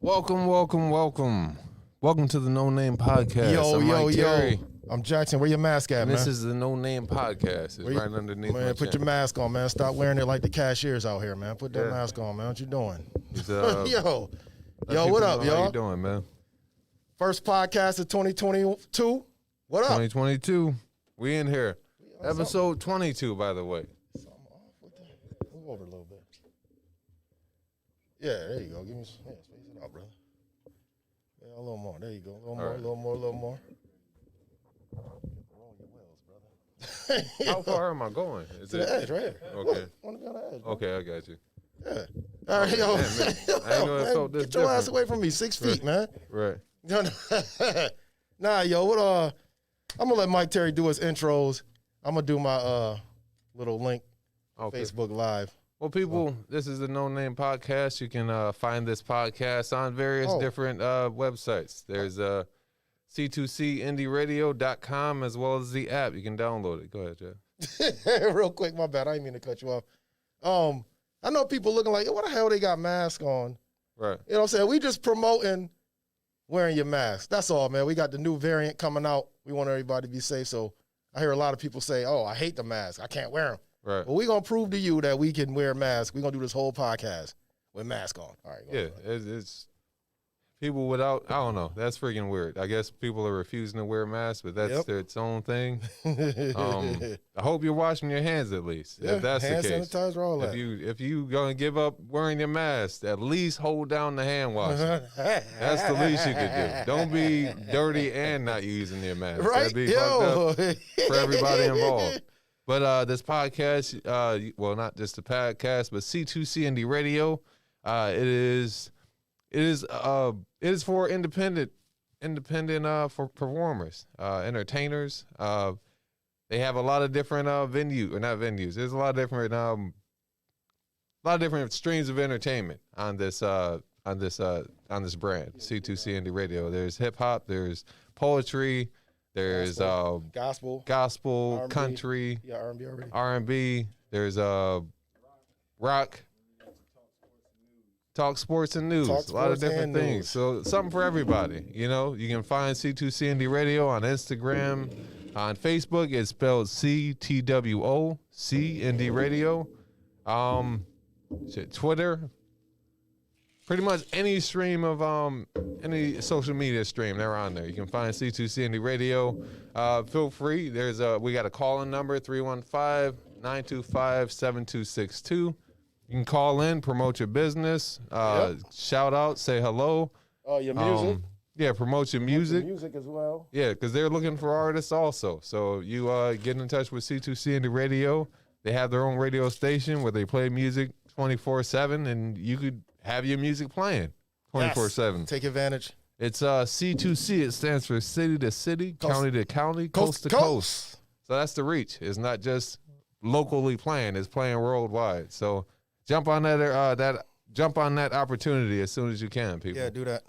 Welcome to the NoName podcast. Yo. I'm Jaxn. Where your mask at, and man? This is the NoName podcast. It's right underneath man, my put chin. your mask on, man. Stop wearing it like the cashiers out here, man. Put that mask on, man. What you doing? Yo, what up, y'all? How you doing, man? First podcast of 2022. What up? 2022. We in here. Episode 22, by the way. Something off with that. Move over a little bit. Yeah, there you go. Give me some. Yeah, space it out, brother. Yeah, a little more. There you go. A little more. Roll your wheels, brother. How far am I going? Is to the edge, right here. Okay. Want to be on the edge, bro. Okay, I got you. Yeah. All right, yo. Man, I ain't know it felt this Get your ass different. away from me. 6 feet, man. Right. Nah, yo, what I'm gonna let Mike Terry do his intros. I'm gonna do my little link, Facebook Live. Well, people, this is the NoName podcast. You can find this podcast on various different websites. There's C2CIndieRadio.com as well as the app. You can download it. Go ahead, Jeff. Real quick, my bad. I didn't mean to cut you off. I know people looking like, what the hell they got masks on? Right. You know what I'm saying? We just promoting wearing your mask. That's all, man. We got the new variant coming out. We want everybody to be safe. So I hear a lot of people say, oh, I hate the mask. I can't wear them. Right. But we're going to prove to you that we can wear masks. We're going to do this whole podcast with mask on. All right. Yeah, it's people without, I don't know. That's freaking weird. I guess people are refusing to wear masks, but that's its own thing. I hope you're washing your hands at least, if that's the case. Hand sanitizer, all that. If you going to give up wearing your mask, at least hold down the hand washing. That's the least you could do. Don't be dirty and not using your mask. Right? That'd be fucked up for everybody involved. But this podcast, well, not just the podcast, but C2C Indie Radio, it is for independent for performers, entertainers. They have a lot of different not venues. There's a lot of different streams of entertainment on this brand, C2C Indie Radio. There's hip hop, there's poetry. There's gospel, R&B, country, R&B already. R&B. There's rock, talk sports and news. A lot of different things. So something for everybody. You know, you can find C2C Indie Radio on Instagram, on Facebook. It's spelled CTWO, C Indie Radio. Twitter. Pretty much any stream of any social media stream, they're on there. You can find C2C Indie Radio. Feel free. We got a call-in number, 315-925-7262. You can call in, promote your business, shout out, say hello. Oh, your music? Yeah, promote your music. Music as well. Yeah, because they're looking for artists also. So you get in touch with C2C Indie Radio. They have their own radio station where they play music 24/7, and you could have your music playing 24/7. Take advantage. It's C2C. It stands for city to city, county to county, coast to coast. So that's the reach. It's not just locally playing. It's playing worldwide. So jump on that opportunity as soon as you can, people. Yeah, do that.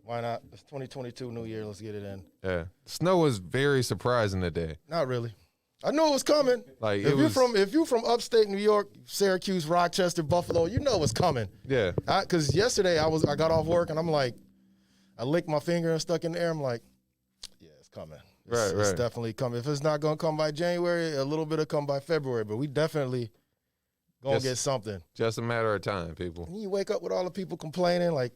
Why not? It's 2022 New Year. Let's get it in. Yeah. Snow was very surprising today. Not really. I knew it was coming. Like if you're from upstate New York, Syracuse, Rochester, Buffalo, you know it's coming. Yeah. Because yesterday I got off work and I'm like, I licked my finger and stuck in the air. I'm like, yeah, it's coming. It's definitely coming. If it's not gonna come by January, a little bit will come by February, but we definitely gonna get something. Just a matter of time, people. And you wake up with all the people complaining, like,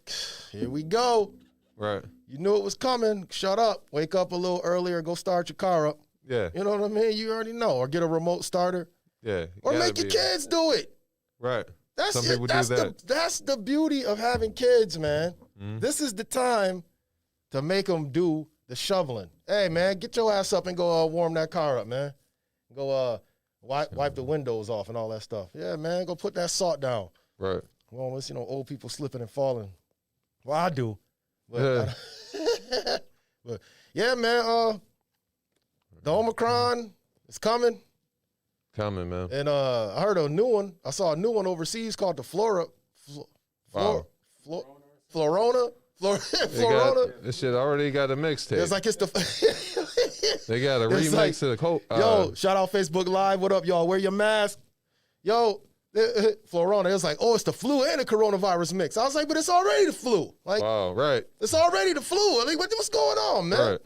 here we go. Right. You knew it was coming. Shut up. Wake up a little earlier. Go start your car up. Yeah. You know what I mean? You already know. Or get a remote starter. Yeah. Or make your kids do it. Right. Some people do that. That's the beauty of having kids, man. Mm-hmm. This is the time to make them do the shoveling. Hey, man, get your ass up and go warm that car up, man. Go wipe the windows off and all that stuff. Yeah, man, go put that salt down. Right. Well, it's, old people slipping and falling. Well, I do. But, but yeah, man, the Omicron is coming. Coming, man. And I heard a new one. I saw a new one overseas called the Florona. This shit already got a mixtape. It's like it's the. They got a remix of the Yo, shout out Facebook Live. What up, y'all? Wear your mask. Yo, Florona, it was like, oh, it's the flu and the coronavirus mix. I was like, but it's already the flu. Like, wow, right. It's already the flu. Like, what's going on, man? Right.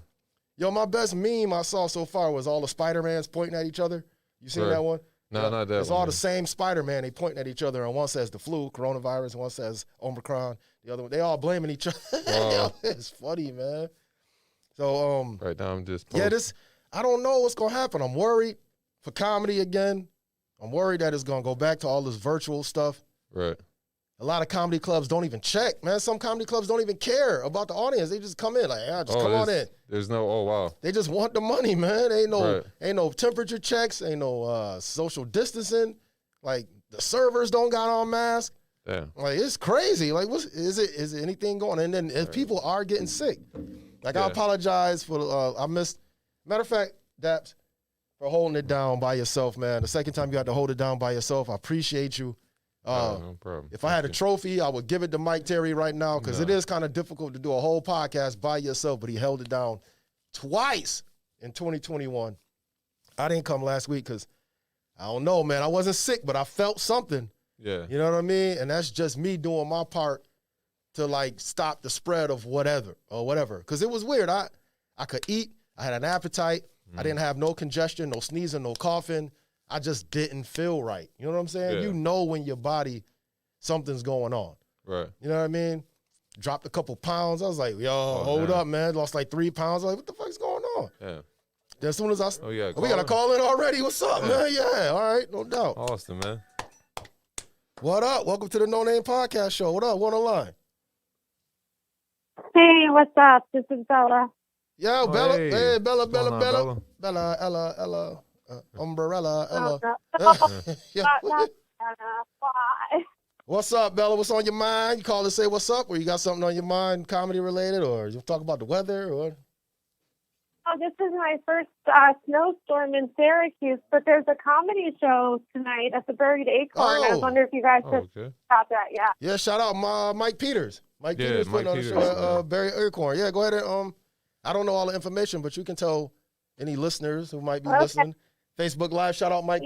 Yo, my best meme I saw so far was all the Spider-Mans pointing at each other. You seen that one? No, not that it's one. All the same Spider-Man. They pointing at each other, and one says the flu, coronavirus, and one says Omicron. The other one, they all blaming each other. Wow. It's funny, man. So, right now I'm just I don't know what's gonna happen. I'm worried for comedy again. I'm worried that it's gonna go back to all this virtual stuff. Right. A lot of comedy clubs don't even check, man. Some comedy clubs don't even care about the audience. They just come in like, just come on in. There's no, wow. They just want the money, man. Ain't no temperature checks. Ain't no social distancing. Like the servers don't got on masks. Damn. Like it's crazy. Like is it anything going on? And then if people are getting sick, like I apologize for I missed. Matter of fact, Daps, for holding it down by yourself, man. The second time you had to hold it down by yourself, I appreciate you. No problem. If I had a trophy, I would give it to Mike Terry right now because it is kind of difficult to do a whole podcast by yourself, but he held it down twice in 2021. I didn't come last week because, I don't know, man. I wasn't sick, but I felt something. Yeah. You know what I mean? And that's just me doing my part to, like, stop the spread of whatever. Because it was weird. I could eat. I had an appetite. I didn't have no congestion, no sneezing, no coughing. I just didn't feel right. You know what I'm saying? Yeah. You know when your body, something's going on. Right. You know what I mean? Dropped a couple pounds. I was like, yo, hold up, man. Lost like 3 pounds. I was like, what the fuck's going on? Yeah. Then as soon as we got a call in already. What's up, man? Yeah, all right, no doubt. Austin, man. What up? Welcome to the No Name Podcast Show. What up? What on the line? Hey, what's up? This is Bella. Yo, Bella. Hey, Bella. Bella. Umbrella, Ella. Why? What's up, Bella? What's on your mind? You call to say what's up, or you got something on your mind, comedy related, or you talk about the weather, or? Oh, this is my first snowstorm in Syracuse, but there's a comedy show tonight at the Buried Acorn. I was wondering if you guys heard about that. Yeah. Yeah, shout out Mike Peters. Mike Peters putting on the show at Buried Acorn. Yeah, go ahead and I don't know all the information, but you can tell any listeners who might be listening. Facebook Live, shout out Mike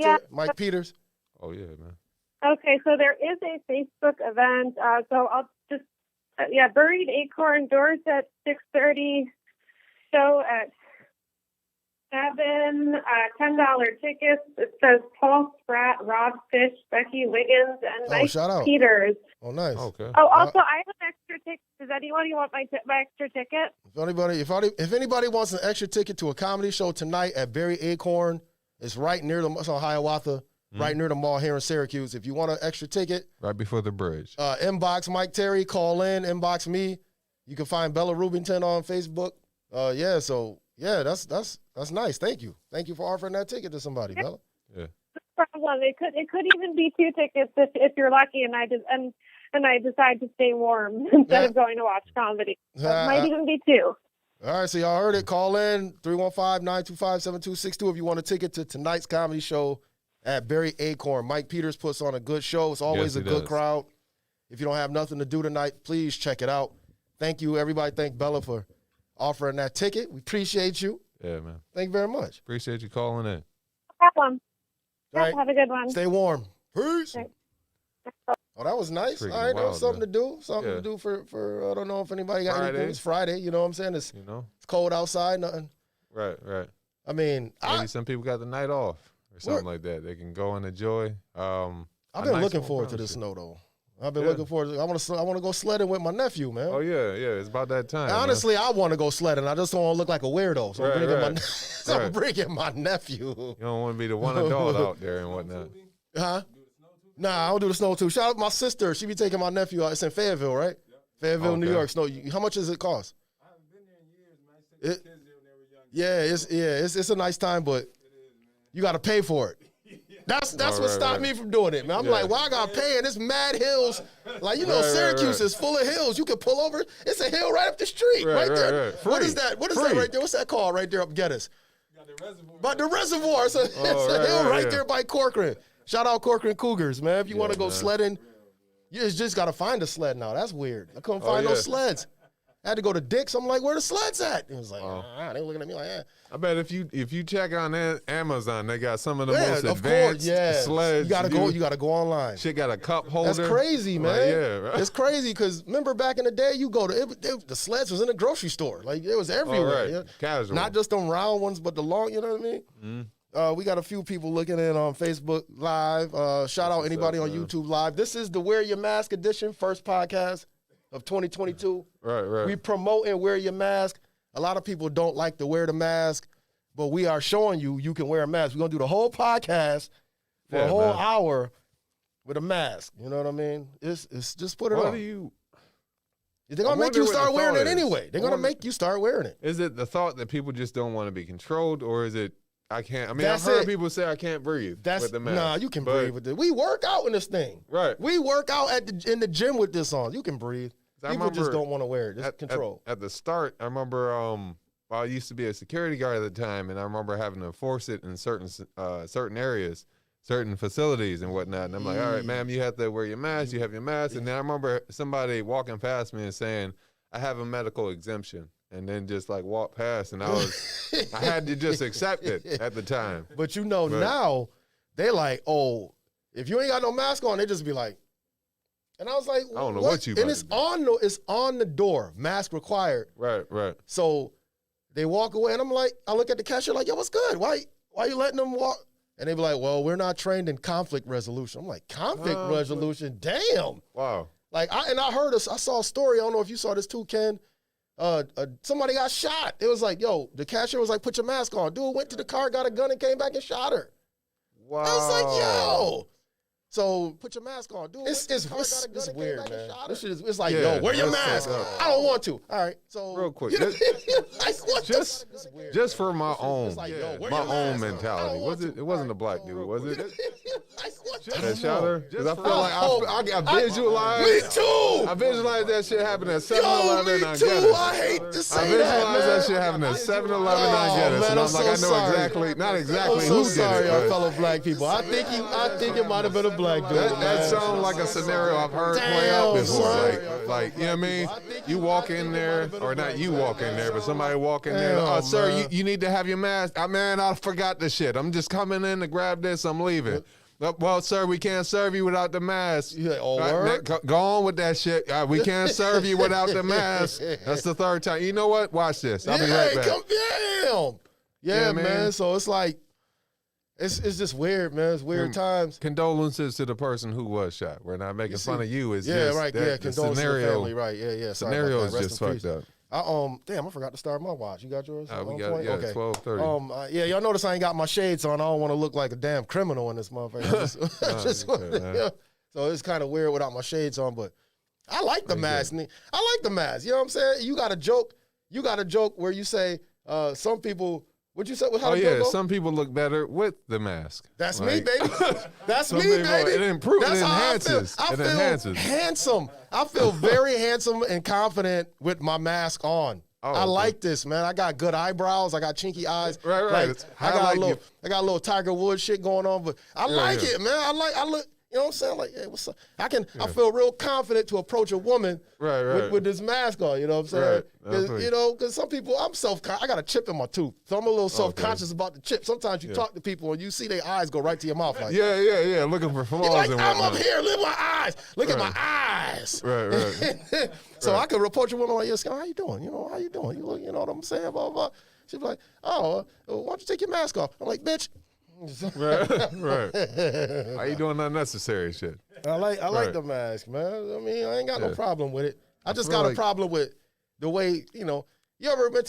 Peters. Oh, yeah, man. Okay, so there is a Facebook event. So I'll just, Buried Acorn, doors at 6:30, show at 7, $10 tickets. It says Paul Spratt, Rob Fish, Becky Wiggins, and Mike Peters. Oh, nice. Okay. Oh, also, I have an extra ticket. Does anybody want my extra ticket? If anybody wants an extra ticket to a comedy show tonight at Buried Acorn, it's right near it's on Hiawatha, right near the mall here in Syracuse. If you want an extra ticket, right before the bridge, inbox Mike Terry, call in, inbox me. You can find Bella Rubington on Facebook. That's nice. Thank you for offering that ticket to somebody, Bella. Yeah. No problem. It could even be 2 tickets if you're lucky, and I decide to stay warm instead of going to watch comedy. So it might even be 2. All right, so y'all heard it. Call in 315-925-7262 if you want a ticket to tonight's comedy show at Buried Acorn. Mike Peters puts on a good show. It's always a good crowd. If you don't have nothing to do tonight, please check it out. Thank you, everybody. Thank Bella for offering that ticket. We appreciate you. Yeah, man. Thank you very much. Appreciate you calling in. No problem. All right. Have a good one. Stay warm. Peace. Okay. Oh, that was nice. All right, that was something to do. Something to do for I don't know if anybody got anything. It's Friday, you know what I'm saying? It's cold outside, nothing. Right. I mean, maybe some people got the night off or something like that. They can go and enjoy. I've been looking forward to the snow though. I've been looking forward to I want to go sledding with my nephew, man. Oh yeah, it's about that time. Honestly, I want to go sledding. I just don't want to look like a weirdo. So I'm bringing my nephew. You don't want to be the one adult out there and whatnot. Huh? Nah, I don't do the snow too. Shout out my sister. She be taking my nephew out. It's in Fayetteville, right? Fayetteville, New York. Snow. How much does it cost? I haven't been there in years, man. I used to take the kids there when they were young. It's a nice time, but you got to pay for it. That's what stopped me from doing it, man. I'm like, well, I got to pay, and it's mad hills. Like, Syracuse is full of hills. You can pull over. It's a hill right up the street, right there. What is that? What is that right there? What's that called right there up Geddes? The reservoir. But the reservoir. It's a hill right there by Corcoran. Shout out Corcoran Cougars, man. If you want to go sledding, you just got to find a sled now. That's weird. I couldn't find no sleds. I had to go to Dick's. I'm like, where the sleds at? He was like, they looking at me like, I bet if you check on Amazon, they got some of the most advanced sleds. You gotta go online. Shit got a cup holder. That's crazy, man. Like, It's crazy because remember back in the day, you go to the sleds was in the grocery store. Like it was everywhere. Right. Casual. Not just them round ones, but the long. You know what I mean? We got a few people looking in on Facebook Live. Shout out anybody on YouTube Live. This is the Wear Your Mask edition, first podcast of 2022. Right. We promote and wear your mask. A lot of people don't like to wear the mask, but we are showing you can wear a mask. We're going to do the whole podcast for a whole hour with a mask. You know what I mean? It's just put it on. They're going to make you start wearing it anyway. They're going to make you start wearing it. Is it the thought that people just don't want to be controlled, or is it I can't? I mean, I've heard people say I can't breathe with the mask. Nah, you can breathe with it. We work out in this thing. Right. We work out in the gym with this on. You can breathe. People just don't want to wear it. Just control. At the start, I remember I used to be a security guard at the time, and I remember having to enforce it in certain areas, certain facilities and whatnot. And I'm like, all right, ma'am, you have to wear your mask. You have your mask. And then I remember somebody walking past me and saying, I have a medical exemption. And then just like walk past, and I had to just accept it at the time. But now they like, oh, if you ain't got no mask on, they just be like, and I was like, I don't know what you. And it's on the door, mask required. Right. So they walk away, and I'm like, I look at the cashier like, yo, what's good? Why you letting them walk? And they be like, well, we're not trained in conflict resolution. I'm like, conflict resolution? Damn. Wow. Like I saw a story. I don't know if you saw this too, Ken. Somebody got shot. It was like, yo, the cashier was like, put your mask on. Dude went to the car, got a gun, and came back and shot her. Wow. I was like, yo. So put your mask on. Dude, it's weird, man. This shit it's like, yo, wear your mask. I don't want to. All right. So real quick, just for my own mentality. It wasn't a black dude, was it? That shot her? Because I feel like I visualized. Me too. I visualized that shit happening at 7-Eleven. Me too. I hate to say that, I visualized that shit happening at 7-Eleven. I get it. And I'm like, I know exactly, not exactly who did it. I'm sorry, our fellow black people. I think it might have been a black dude. That sounds like a scenario I've heard play out before. Like, you know what I mean? You walk in there, or not you walk in there, but somebody walk in there. Oh, sir, you need to have your mask. Man, I forgot the shit. I'm just coming in to grab this. I'm leaving. Well, sir, we can't serve you without the mask. Go on with that shit. We can't serve you without the mask. That's the third time. You know what? Watch this. I'll be right back. Yeah, man. So it's like, it's just weird, man. It's weird times. Condolences to the person who was shot. We're not making fun of you. It's just right. Condolences to the family. Right. Yeah. Scenario is just fucked up. Damn, I forgot to start my watch. You got yours? We got okay. 12:30. Y'all notice I ain't got my shades on. I don't want to look like a damn criminal in this motherfucker. So it's kind of weird without my shades on, but I like the mask. I like the mask. You know what I'm saying? You got a joke where you say some people. What'd you say? Some people look better with the mask. That's me, baby. That's me, baby. It enhances. I feel handsome. I feel very handsome and confident with my mask on. I like this, man. I got good eyebrows. I got chinky eyes. Right. Like, I got a little Tiger Woods shit going on, but I like it, man. I look. You know what I'm saying? Like, hey, what's up? I feel real confident to approach a woman with this mask on. You know what I'm saying? Because some people, I got a chip in my tooth, so I'm a little self-conscious about the chip. Sometimes you talk to people and you see their eyes go right to your mouth. Like, yeah, looking for flaws. Like, I'm up here, look at my eyes. Look at my eyes. Right. So I could approach a woman like, yes, how you doing? How you doing? You look, you know what I'm saying? Blah, blah. She'd be like, why don't you take your mask off? I'm like, bitch. Right. How you doing unnecessary shit? I like the mask, man. I mean, I ain't got no problem with it. I just got a problem with the way, you ever been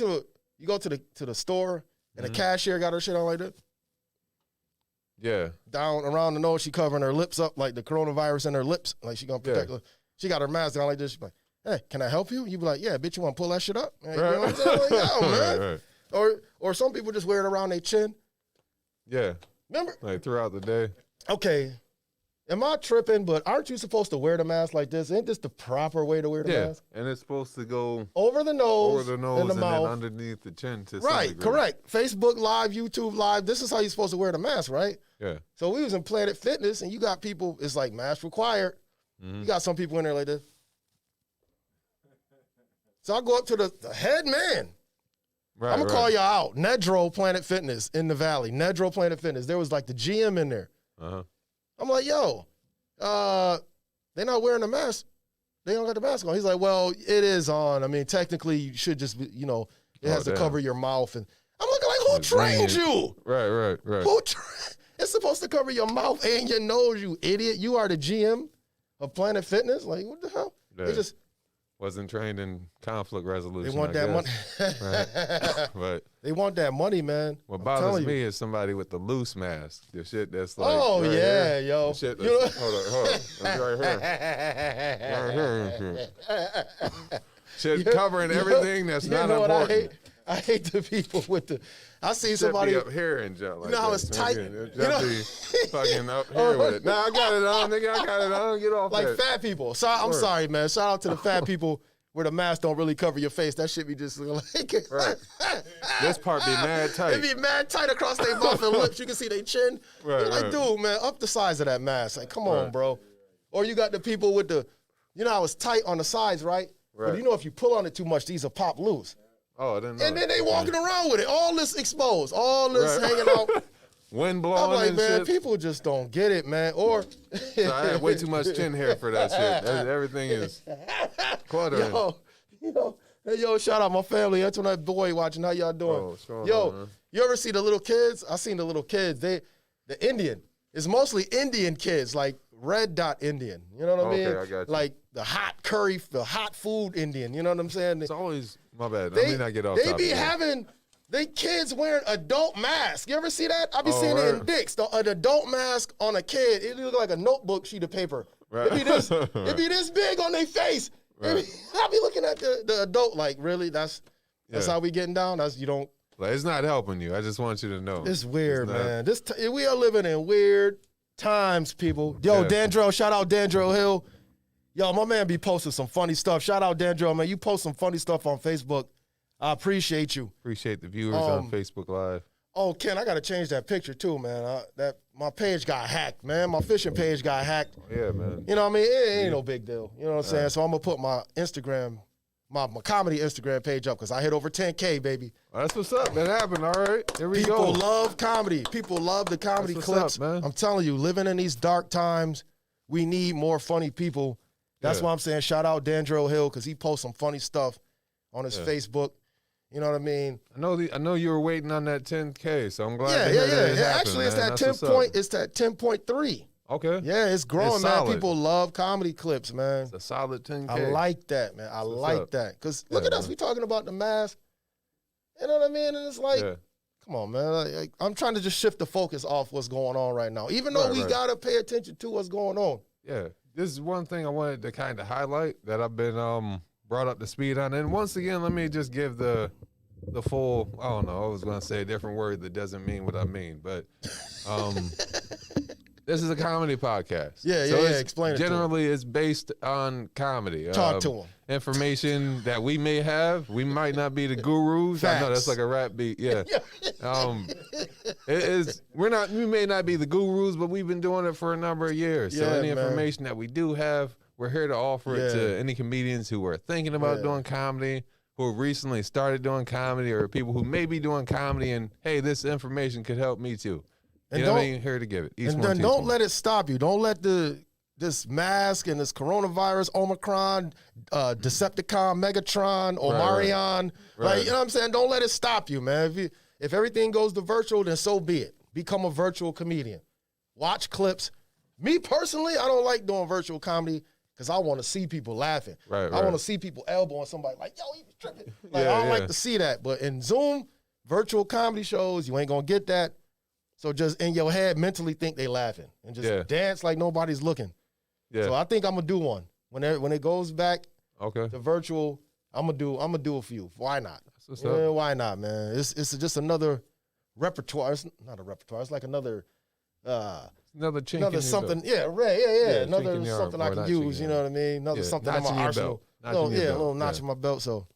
you go to the store and the cashier got her shit on like that? Yeah. Down around the nose, she covering her lips up like the coronavirus in her lips, like she gonna protect her. She got her mask down like this. She's like, hey, can I help you? You be like, yeah, bitch, you wanna pull that shit up? You know what I'm saying? Like, yo, man. Right. Or some people just wear it around their chin. Yeah. Remember? Like throughout the day. Okay. Am I tripping? But aren't you supposed to wear the mask like this? Ain't this the proper way to wear the mask? And it's supposed to go over the nose, and the mouth, then underneath the chin to right, correct. Facebook Live, YouTube Live. This is how you're supposed to wear the mask, right? Yeah. So we was in Planet Fitness, and you got people. It's like mask required. You got some people in there like this. So I go up to the head man. Right, I'm going to call y'all out. Nedro Planet Fitness in the Valley. Nedro Planet Fitness. There was like the GM in there. Uh-huh. I'm like, yo, they're not wearing a mask. They don't got the mask on. He's like, well, it is on. I mean, technically, you should just, it has to cover your mouth. And I'm looking like, who trained you? Right. It's supposed to cover your mouth and your nose, you idiot. You are the GM of Planet Fitness. Like, what the hell? Yeah. They just wasn't trained in conflict resolution. They want that money. Right. But they want that money, man. What bothers me is somebody with the loose mask. The shit that's like, oh right yeah, here. yo. The shit that's, hold on. It's right here. Shit covering everything that's not important. I hate the people with the. I see somebody up here and jump. Like how it's tight. Fucking up here with it. Nah, I got it on, nigga. I got it on. Get off like that. Fat people. So I'm sorry, man. Shout out to the fat people where the mask don't really cover your face. That shit be just like. Right. This part be mad tight. It be mad tight across their mouth and lips. You can see their chin. Right. You're like, dude, man, up the size of that mask. Like, come on, bro. Or you got the people with the, how it's tight on the sides, right? But if you pull on it too much, these will pop loose. Oh, I didn't know. And then they walking around with it, all this exposed, all this hanging out. Wind blowing. I'm like, and man, shit. people just don't get it, man. Or So I have way too much chin hair for that shit. Everything is cluttering. Yo, shout out my family. That's when that boy watching. How y'all doing? You ever see the little kids? I seen the little kids. The Indian. It's mostly Indian kids, like red dot Indian. You know what I mean? I got you. Like the hot curry, the hot food Indian. You know what I'm saying? It's always my bad. I mean, I get off. They be having they kids wearing adult masks. You ever see that? I be seeing it in Dick's. An adult mask on a kid. It look like a notebook sheet of paper. Right. It be this big on their face. Right. I be looking at the adult like, really? That's how we getting down? You don't. Like, it's not helping you. I just want you to know. It's weird, man. We are living in weird times, people. Yo, Dandrell, shout out Dandrell Hill. Yo, my man be posting some funny stuff. Shout out Dandrell, man. You post some funny stuff on Facebook. I appreciate you. Appreciate the viewers on Facebook Live. Oh, Ken, I got to change that picture too, man. My page got hacked, man. My fishing page got hacked. Yeah, man. You know what I mean? It ain't no big deal. You know what I'm saying? So I'm going to put my Instagram, my comedy Instagram page up because I hit over 10K, baby. That's what's up. That happened. All right. Here we go. People love comedy. People love the comedy clips. Up, man. I'm telling you, living in these dark times, we need more funny people. That's why I'm saying shout out Dandrell Hill because he posts some funny stuff on his Facebook. You know what I mean? I know you were waiting on that 10K, so I'm glad to hear that it happened, Actually, it's man. that 10 point. It's that 10.3. Okay. Yeah, it's growing, It's man. solid. People love comedy clips, man. It's a solid 10K. I like that, man. I like that. Because look at us. We talking about the mask. You know what I mean? And it's like, come on, man. Like, I'm trying to just shift the focus off what's going on right now. Even though we got to pay attention to what's going on. Yeah. This is one thing I wanted to kind of highlight that I've been brought up to speed on. And once again, let me just give the full, I don't know, I was going to say a different word that doesn't mean what I mean. But this is a comedy podcast. Yeah, explain it to generally, it's based on comedy. Talk to them. Information that we may have. We might not be the gurus. Facts. I know that's like a rap beat. Yeah. We may not be the gurus, but we've been doing it for a number of years. So any information that we do have, we're here to offer it to any comedians who are thinking about doing comedy, who have recently started doing comedy, or people who may be doing comedy and, hey, this information could help me too. You know what I mean? Here to give it. And then don't let it stop you. Don't let this mask and this coronavirus, Omicron, Decepticon, Megatron, Omarion, like, you know what I'm saying? Don't let it stop you, man. If everything goes to virtual, then so be it. Become a virtual comedian. Watch clips. Me personally, I don't like doing virtual comedy because I want to see people laughing. I want to see people elbowing somebody like, yo, he was tripping. Like, I don't like to see that. But in Zoom, virtual comedy shows, you ain't going to get that. So just in your head, mentally think they laughing and just dance like nobody's looking. Yeah. So I think I'm gonna do one when it goes back to virtual. I'm gonna do a few. Why not? Why not, man? It's just another repertoire. It's not a repertoire. It's like another chink another something. Yeah, another something I can use. You know what I mean? Another something in my arsenal. A little notch in my belt. So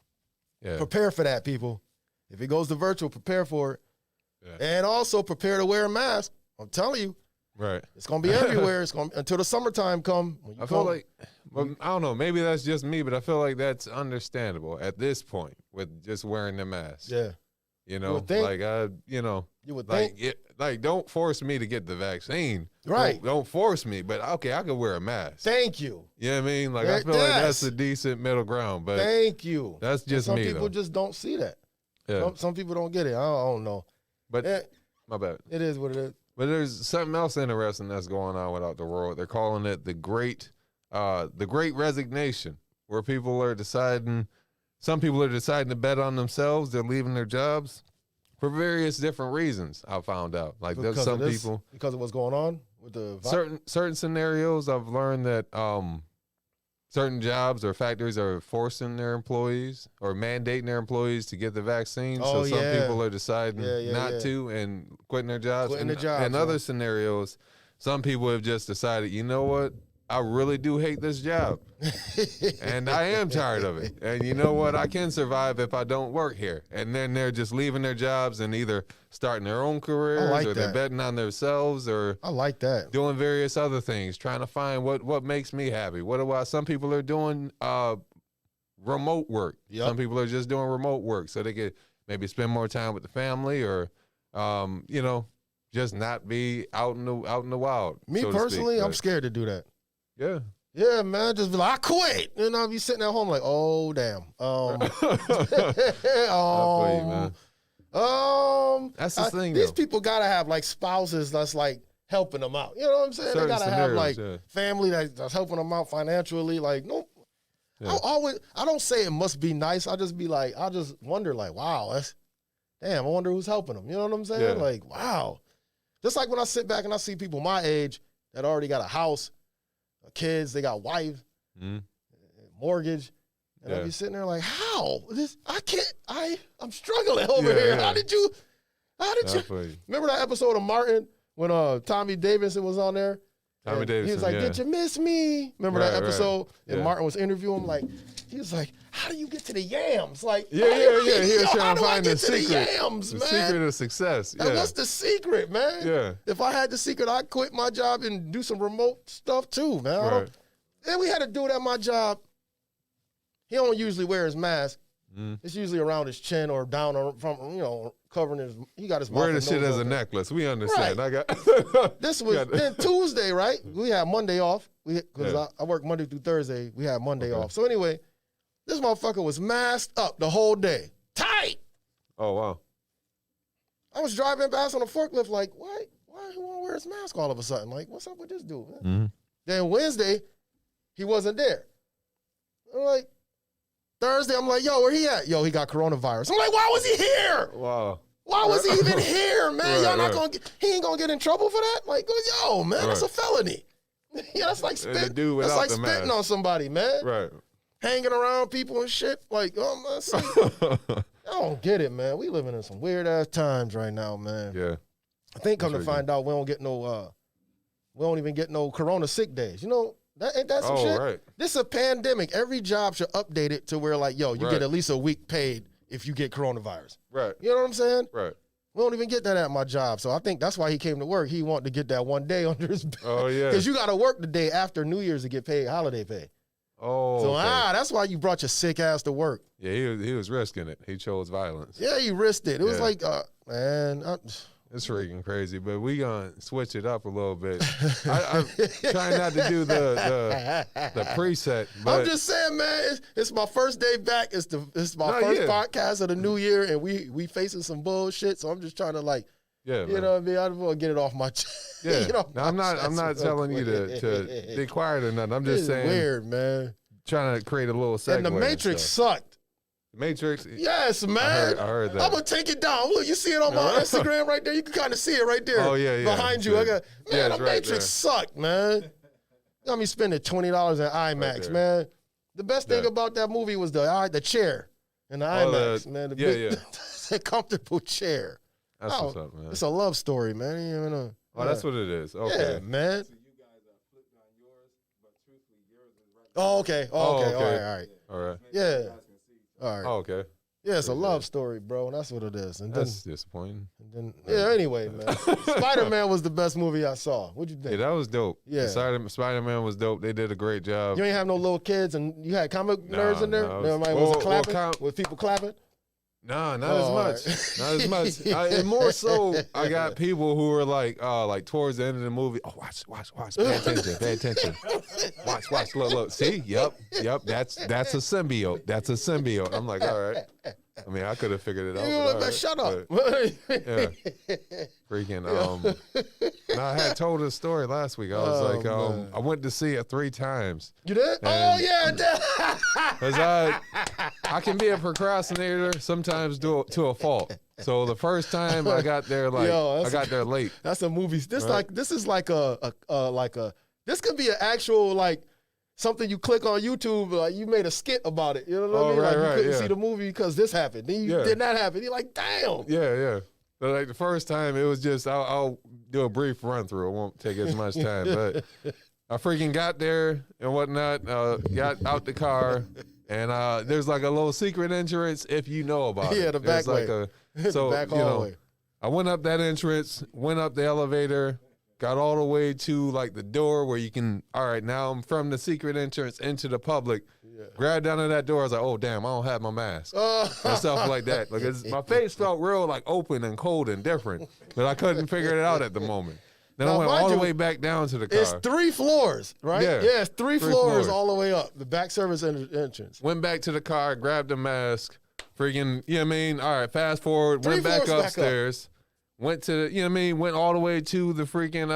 prepare for that, people. If it goes to virtual, prepare for it. And also prepare to wear a mask. I'm telling you. Right. It's going to be everywhere. It's going until the summertime come. I feel like Well, I don't know. Maybe that's just me, but I feel like that's understandable at this point with just wearing the mask. Yeah. You know, you would think. Like, don't force me to get the vaccine. Right. Don't force me. But okay, I could wear a mask. Thank you. You know what I mean? Like, I feel like that's a decent middle ground. But thank you. That's just me. Some people just don't see that. Yeah. Some people don't get it. I don't know. But my bad. It is what it is. But there's something else interesting that's going on without the world. They're calling it the Great Resignation, where people are deciding. Some people are deciding to bet on themselves. They're leaving their jobs for various different reasons. I found out, like there's some people because of what's going on with the certain scenarios. I've learned that certain jobs or factories are forcing their employees or mandating their employees to get the vaccine. Oh, so some people are deciding not to and quitting their jobs. In other scenarios, some people have just decided, you know what? I really do hate this job, and I am tired of it. And you know what? I can survive if I don't work here. And then they're just leaving their jobs and either starting their own careers or they're betting on themselves or I like that. Doing various other things, trying to find what makes me happy. Some people are doing remote work. Yep. Some people are just doing remote work so they could maybe spend more time with the family or, just not be out in the wild. Me personally, I'm scared to do that. Yeah. Yeah, man. Just be like, I quit. And I'll be sitting at home like, oh, damn. That's the thing, these people got to have, like, spouses that's, like, helping them out. You know what I'm saying? They got to have, like, family that's helping them out financially. Like, no. Yeah. I don't say it must be nice. I just be like, I just wonder, like, wow, I wonder who's helping them. You know what I'm saying? Yeah. Like, wow. Just like when I sit back and I see people my age that already got a house, kids, they got wife, mortgage, and I be sitting there like, how? I'm struggling over here. Yeah. How did you? Remember that episode of Martin when Tommy Davidson was on there? Tommy Davidson, he was like, did you miss me? Remember that episode? And Martin was interviewing him, like, he was like, how do you get to the yams? Like, He was trying to find the secret. The secret of success. Yeah. What's the secret, man? Yeah. If I had the secret, I'd quit my job and do some remote stuff too, man. Right. And we had a dude at my job. He don't usually wear his mask. It's usually around his chin or down or from, covering his. He got his mouth. Wear the shit as a necklace. We understand. Right. This was then Tuesday, right? We had Monday off. Because I work Monday through Thursday. We had Monday off. So anyway, this motherfucker was masked up the whole day, tight. Oh wow. I was driving past on a forklift, like, why he want to wear his mask all of a sudden? Like, what's up with this dude? Mm-hmm. Then Wednesday, he wasn't there. I'm like, Thursday, I'm like, yo, where he at? Yo, he got coronavirus. I'm like, why was he here? Wow. Why was he even here, man? Y'all not gonna he ain't gonna get in trouble for that? Like, yo, man, that's a felony. Yeah, that's like spitting on somebody, man. Right. Hanging around people and shit. Like, oh man, I don't get it, man. We living in some weird ass times right now, man. Yeah. I think come to find out we don't even get no corona sick days. You know, ain't that some shit? Right. This is a pandemic. Every job should update it to where, like, yo, you get at least a week paid if you get coronavirus. Right. You know what I'm saying? Right. We don't even get that at my job. So I think that's why he came to work. He wanted to get that one day under his belt. Oh, yeah. Because you got to work the day after New Year's to get paid holiday pay. Oh, so that's why you brought your sick ass to work. Yeah, he was risking it. He chose violence. Yeah, he risked it. It was like, man. It's freaking crazy, but we gonna switch it up a little bit. I'm trying not to do the preset. But I'm just saying, man, it's my first day back. It's my first podcast of the new year, and we facing some bullshit. So I'm just trying to you know what I mean? I just want to get it off my chest. Yeah, I'm not telling you to be quiet or nothing. I'm just saying, weird, man. Trying to create a little segue. And the Matrix sucked. Matrix. Yes, man. I heard that. I'm gonna take it down. Look, you see it on my Instagram right there. You can kind of see it right there. Oh yeah. Behind you, the Matrix sucked, man. Got me spending $20 in IMAX, man. The best thing about that movie was the chair and the IMAX, man. The comfortable chair. That's what's up, man. It's a love story, man. That's what it is. Okay, yeah, man. So you guys flipped on yours, but truthfully, yours is right. Oh, okay. All right. All right. Yeah. All right. Oh, okay. Yeah, it's a love story, bro. That's what it is. And that's disappointing. And then, anyway, man. Spider-Man was the best movie I saw. What'd you think? Yeah, that was dope. Yeah. Spider-Man was dope. They did a great job. You ain't have no little kids and you had comic nerds in there? Was it clapping? Was people clapping? No, not as much. Right. Not as much. And more so, I got people who were like towards the end of the movie, oh, watch. Pay attention. Watch. Look. See? Yep. That's a symbiote. That's a symbiote. I'm like, all right. I mean, I could have figured it out. Right. Shut up. Yeah. Freaking. No, I had told a story last week. I was I went to see it 3 times. You did? Oh, yeah. Because I can be a procrastinator sometimes to a fault. So the first time I got there, I got there late. That's a movie. This is like this could be an actual something you click on YouTube, like you made a skit about it. You know what I mean? Right, you couldn't see the movie because this happened. Then did not happen. You're like, damn. Yeah. But the first time, it was just, I'll do a brief run through. It won't take as much time. But I freaking got there and whatnot, got out the car, and there's like a little secret entrance if you know about it. Yeah, the back way. So, the back hallway. I went up that entrance, went up the elevator, got all the way to the door where you can, all right, now I'm from the secret entrance into the public. Yeah. Grabbed down to that door. I was like, oh, damn, I don't have my mask. And stuff like that. My face felt real open and cold and different, but I couldn't figure it out at the moment. Then I went all the way back down to the car. It's 3 floors, right? Yeah, it's 3 floors all the way up. The back service entrance. Went back to the car, grabbed the mask, freaking, you know what I mean? All right, fast forward, went back upstairs. Went to, went all the way to the freaking,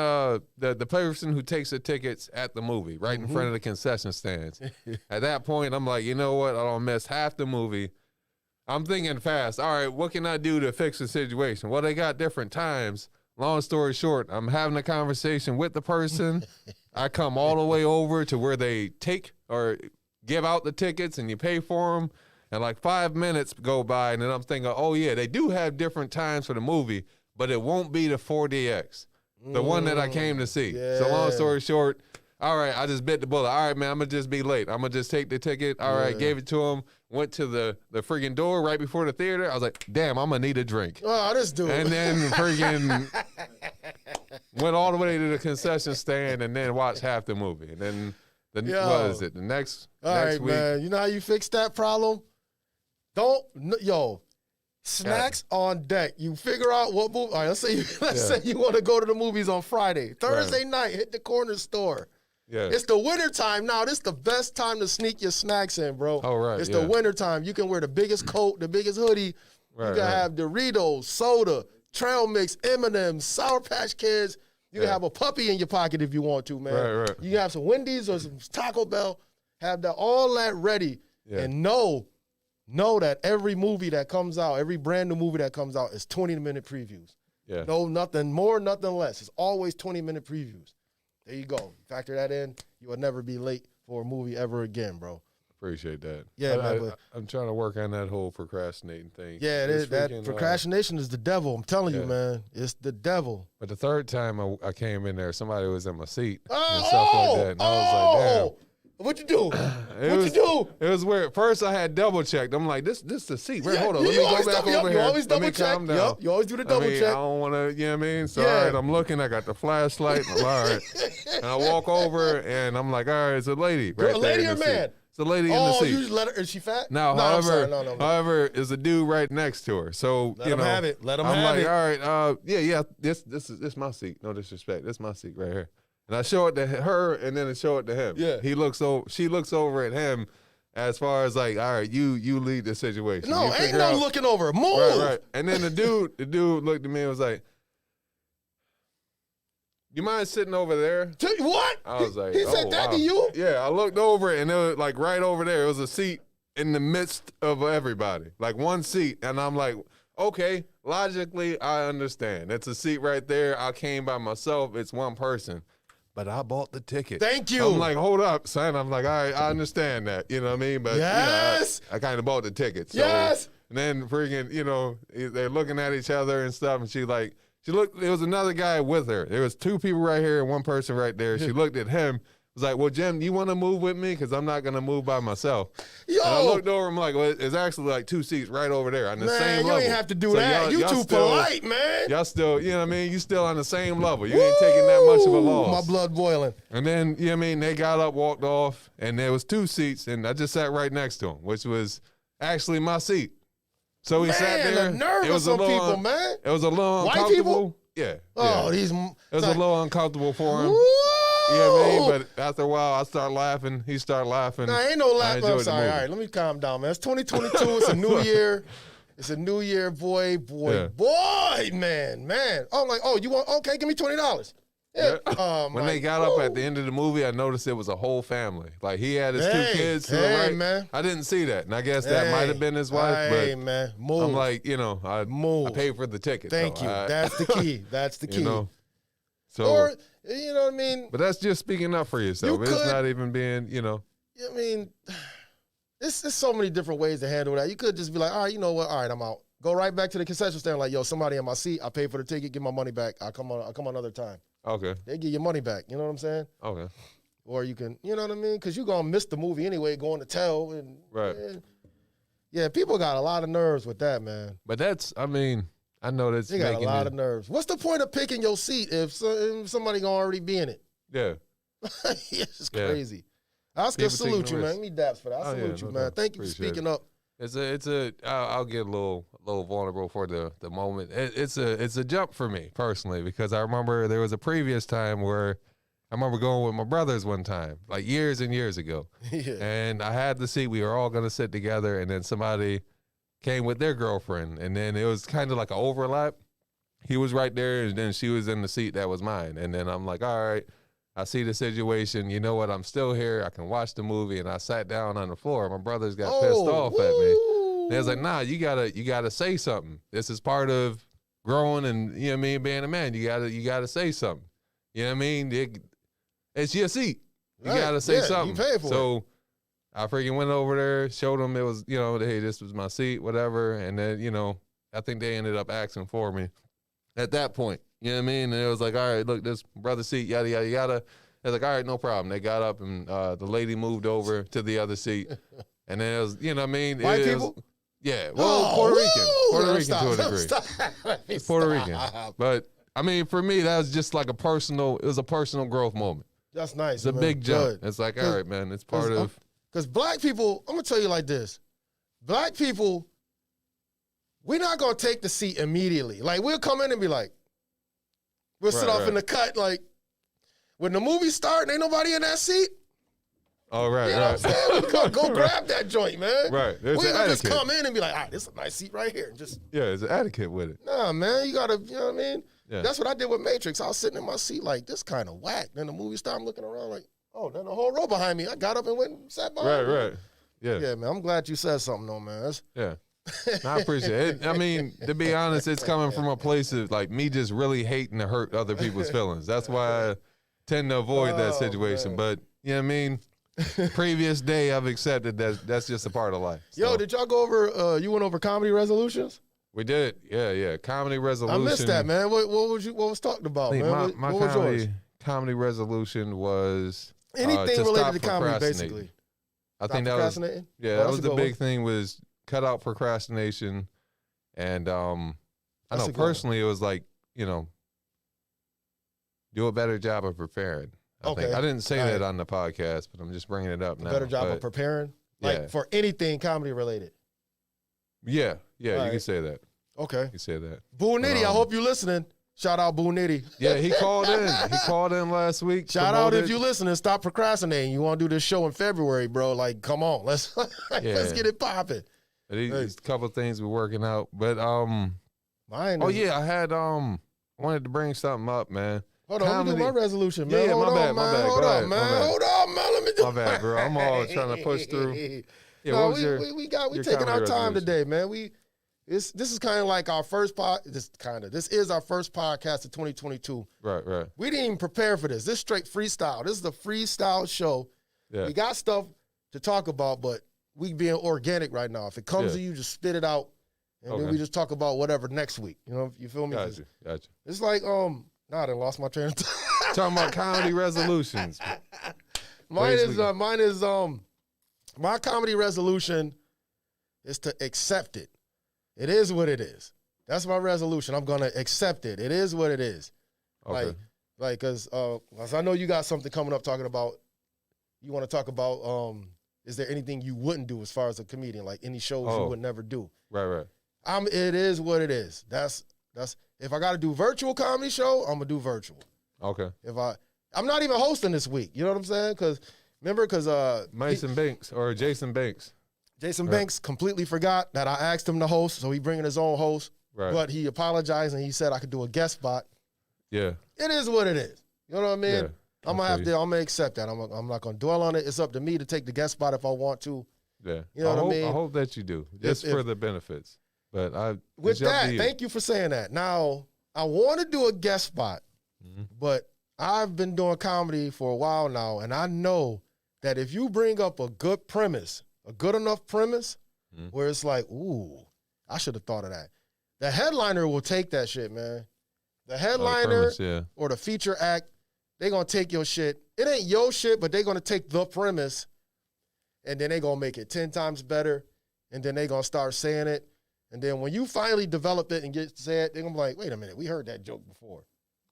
the person who takes the tickets at the movie, right in front of the concession stands. At that point, I'm like, you know what? I don't miss half the movie. I'm thinking fast. All right, what can I do to fix the situation? Well, they got different times. Long story short, I'm having a conversation with the person. I come all the way over to where they take or give out the tickets and you pay for them. And 5 minutes go by, and then I'm thinking, oh, yeah, they do have different times for the movie, but it won't be the 4DX, the one that I came to see. Yeah. So long story short, all right, I just bit the bullet. All right, man, I'm going to just be late. I'm going to just take the ticket. All right, gave it to him, went to the freaking door right before the theater. I was like, damn, I'm going to need a drink. Oh, this dude. And then freaking went all the way to the concession stand and then watched half the movie. And then, what is it, the next week? Man, you know how you fix that problem? Snacks on deck. You figure out what movie. All right, let's say you want to go to the movies on Friday. Thursday night, hit the corner store. Yeah. It's the winter time now. This is the best time to sneak your snacks in, bro. Oh, right. It's the winter time. You can wear the biggest coat, the biggest hoodie. You can have Doritos, soda, trail mix, M&M's, Sour Patch Kids. You can have a puppy in your pocket if you want to, man. Right. You can have some Wendy's or some Taco Bell. Have all that ready. Yeah. And know that every movie that comes out, every brand new movie that comes out is 20-minute previews. Yeah. No, nothing more, nothing less. It's always 20-minute previews. There you go. Factor that in. You will never be late for a movie ever again, bro. Appreciate that. Yeah, man. I'm trying to work on that whole procrastinating thing. Yeah, that procrastination is the devil. I'm telling you, man. It's the devil. But the third time I came in there, somebody was in my seat and stuff like that. And I was like, damn. What you do? You do? It was weird. First, I had double checked. I'm like, this the seat. Right, hold on. Let me go back over here. You always double check. Yep. You always do the double check. I don't want to, you know what I mean? So, all right, I'm looking. I got the flashlight. All right. And I walk over, and I'm like, all right, it's a lady right there. A lady or man? It's a lady in the seat. Oh, you just let her. Is she fat? No, however, is a dude right next to her. So, let him have it. Let him have it. I'm like, all right, yeah, this is my seat. No disrespect. This is my seat right here. And I show it to her, and then I show it to him. Yeah. She looks over at him as far as all right, you lead the situation. No, ain't no looking over. Move. Right. And then the dude looked at me and was like, you mind sitting over there? What? I was like, he said that to you? Yeah, I looked over, and it was right over there. It was a seat in the midst of everybody, one seat. And I'm like, okay, logically, I understand. It's a seat right there. I came by myself. It's one person. But I bought the ticket. Thank you. I'm like, hold up, son. I'm like, all right, I understand that. You know what I mean? But yes, I kind of bought the ticket. So, yes. And then freaking, they're looking at each other and stuff. And she looked, there was another guy with her. There was 2 people right here and 1 person right there. She looked at him. was like, well, Jim, you want to move with me? Because I'm not going to move by myself. Yo. And I looked over, I'm like, well, it's actually like 2 seats right over there on the same level. Man, you ain't have to do that. You too polite, man. Y'all still, you know what I mean? You still on the same level. You ain't taking that much of a loss. My blood boiling. And then, you know what I mean? They got up, walked off, and there was 2 seats, and I just sat right next to him, which was actually my seat. So he sat there. The nerve of some people, man. It was a little White uncomfortable. people? Yeah. Oh, It was a little uncomfortable for him. Woo! You know what I mean? But after a while, I start laughing. He started laughing. Nah, ain't no laughing. I'm sorry. Movie. All right, let me calm down, man. It's 2022. It's a new year. It's a new year, boy, man. Oh, I'm like, oh, you want? Okay, give me $20. Yeah. When they got up at the end of the movie, I noticed it was a whole family. Like he had his 2 kids to the right. Man. I didn't see that, and I guess that might have been his wife. But man, move. I'm like, you know, I paid for the ticket. Thank you. That's the key. That's the key. You know, so, or you know what I mean. But that's just speaking up for yourself. It's not even being, you know. I mean, there's so many different ways to handle that. You could just be like, all right, you know what? All right, I'm out. Go right back to the concession stand. Like, yo, somebody in my seat. I paid for the ticket. Give my money back. I'll come another time. Okay. They give your money back. You know what I'm saying? Okay. Or you can, you know what I mean? Because you're going to miss the movie anyway, going to tell. And, right. Yeah, people got a lot of nerves with that, man. But that's, I mean, I know that's they got a lot of nerves. What's the point of picking your seat if somebody going to already be in it? Yeah. It's crazy. I can salute you, man. Give me daps for that. I salute you, man. Thank you for speaking up. I'll get a little vulnerable for the moment. It's a jump for me personally, because I remember there was a previous time where I remember going with my brothers one time, like years and years ago. Yeah. And I had the seat. We were all going to sit together, and then somebody came with their girlfriend, and then it was kind of like an overlap. He was right there, and then she was in the seat that was mine. And then I'm like, all right, I see the situation. You know what? I'm still here. I can watch the movie. And I sat down on the floor. My brothers got pissed off at me. They was like, nah, you gotta say something. This is part of growing and, you know what I mean, being a man. You gotta say something. You know what I mean? It's your seat. You gotta say something. You pay for it. So I freaking went over there, showed them it was, you know, hey, this was my seat, whatever. And then, you know, I think they ended up asking for me at that point. You know what I mean? And it was like, all right, look, this brother's seat, yada, yada, yada. They're like, all right, no problem. They got up, and the lady moved over to the other seat. And then it was, you know what I mean? White people? Yeah. Well, Puerto Rican. Puerto Rican to a degree. It's Puerto Rican. But, I mean, for me, that was just like it was a personal growth moment. That's nice. It's a big jump. It's like, all right, man, it's part of. Because black people, I'm going to tell you like this. Black people, we're not going to take the seat immediately. Like, we'll come in and be like, we'll sit off in the cut, like, when the movie starts, ain't nobody in that seat. Oh, right, you know what I'm saying? Go grab that joint, man. Right. We don't just come in and be like, all right, this is a nice seat right here. Just there's an etiquette with it. Nah, man, you got to, you know what I mean? Yeah. That's what I did with Matrix. I was sitting in my seat like, this kind of whack. Then the movie started, I'm looking around like, oh, then the whole row behind me. I got up and went and sat behind me. Right. Yeah. Yeah, man, I'm glad you said something, though, man. Yeah. I appreciate it. I mean, to be honest, it's coming from a place of like me just really hating to hurt other people's feelings. That's why I tend to avoid that situation. Man. But, you know what I mean? Previous day, I've accepted that's just a part of life. So. Yo, did y'all go over, you went over comedy resolutions? We did. Yeah. Comedy resolution. I missed that, man. What was talked about, man? My what was yours? Comedy resolution was anything related to comedy, basically. I think that was that was the big thing, was cut out procrastination. And I know personally it was like, you know, do a better job of preparing. I think. I didn't say that on the podcast, but I'm just bringing it up now. Better job of preparing? Like for anything comedy related? Yeah, you can say that. Okay. You can say that. Boo Nitty, I hope you're listening. Shout out Boo Nitty. Yeah, he called in. He called in last week. Shout out if you're listening. Stop procrastinating. You want to do this show in February, bro. Like, come on. Let's get it popping. There's a couple of things we're working out. But I had wanted to bring something up, man. Hold on, let me do my resolution, man. Yeah, Hold on, man. Hold on, man. Let me do my bad, bro. I'm all trying to push through. Yeah, no, we taking our time today, man. This is kind of like our first This is our first podcast of 2022. Right. We didn't even prepare for this. This is straight freestyle. This is a freestyle show. Yeah. We got stuff to talk about, but we being organic right now. If it comes to you, just spit it out, and then we just talk about whatever next week. You know, you feel me? Gotcha. It's like I done lost my train of thought. Talking about comedy resolutions. My comedy resolution is to accept it. It is what it is. That's my resolution. I'm gonna accept it. It is what it is. Okay. Cause I know you got something coming up talking about. You want to talk about is there anything you wouldn't do as far as a comedian, like any shows you would never do? Right. It is what it is. That's if I got to do virtual comedy show, I'm gonna do virtual. Okay. I'm not even hosting this week. You know what I'm saying? Because Mason Banks or Jason Banks. Jason Banks completely forgot that I asked him to host, so he bringing his own host. Right. But he apologized and he said I could do a guest spot. Yeah. It is what it is. You know what I mean? Yeah. I'm gonna accept that. I'm not gonna dwell on it. It's up to me to take the guest spot if I want to. Yeah. You know what I mean? I hope that you do, just for the benefits. But thank you for saying that. Now, I want to do a guest spot, but I've been doing comedy for a while now, and I know that if you bring up a good premise, a good enough premise, where it's like, ooh, I should have thought of that. The headliner will take that shit, man. The headliner or the feature act, they gonna take your shit. It ain't your shit, but they gonna take the premise, and then they gonna make it 10 times better, and then they gonna start saying it. And then when you finally develop it and get said, they're gonna be like, wait a minute, we heard that joke before.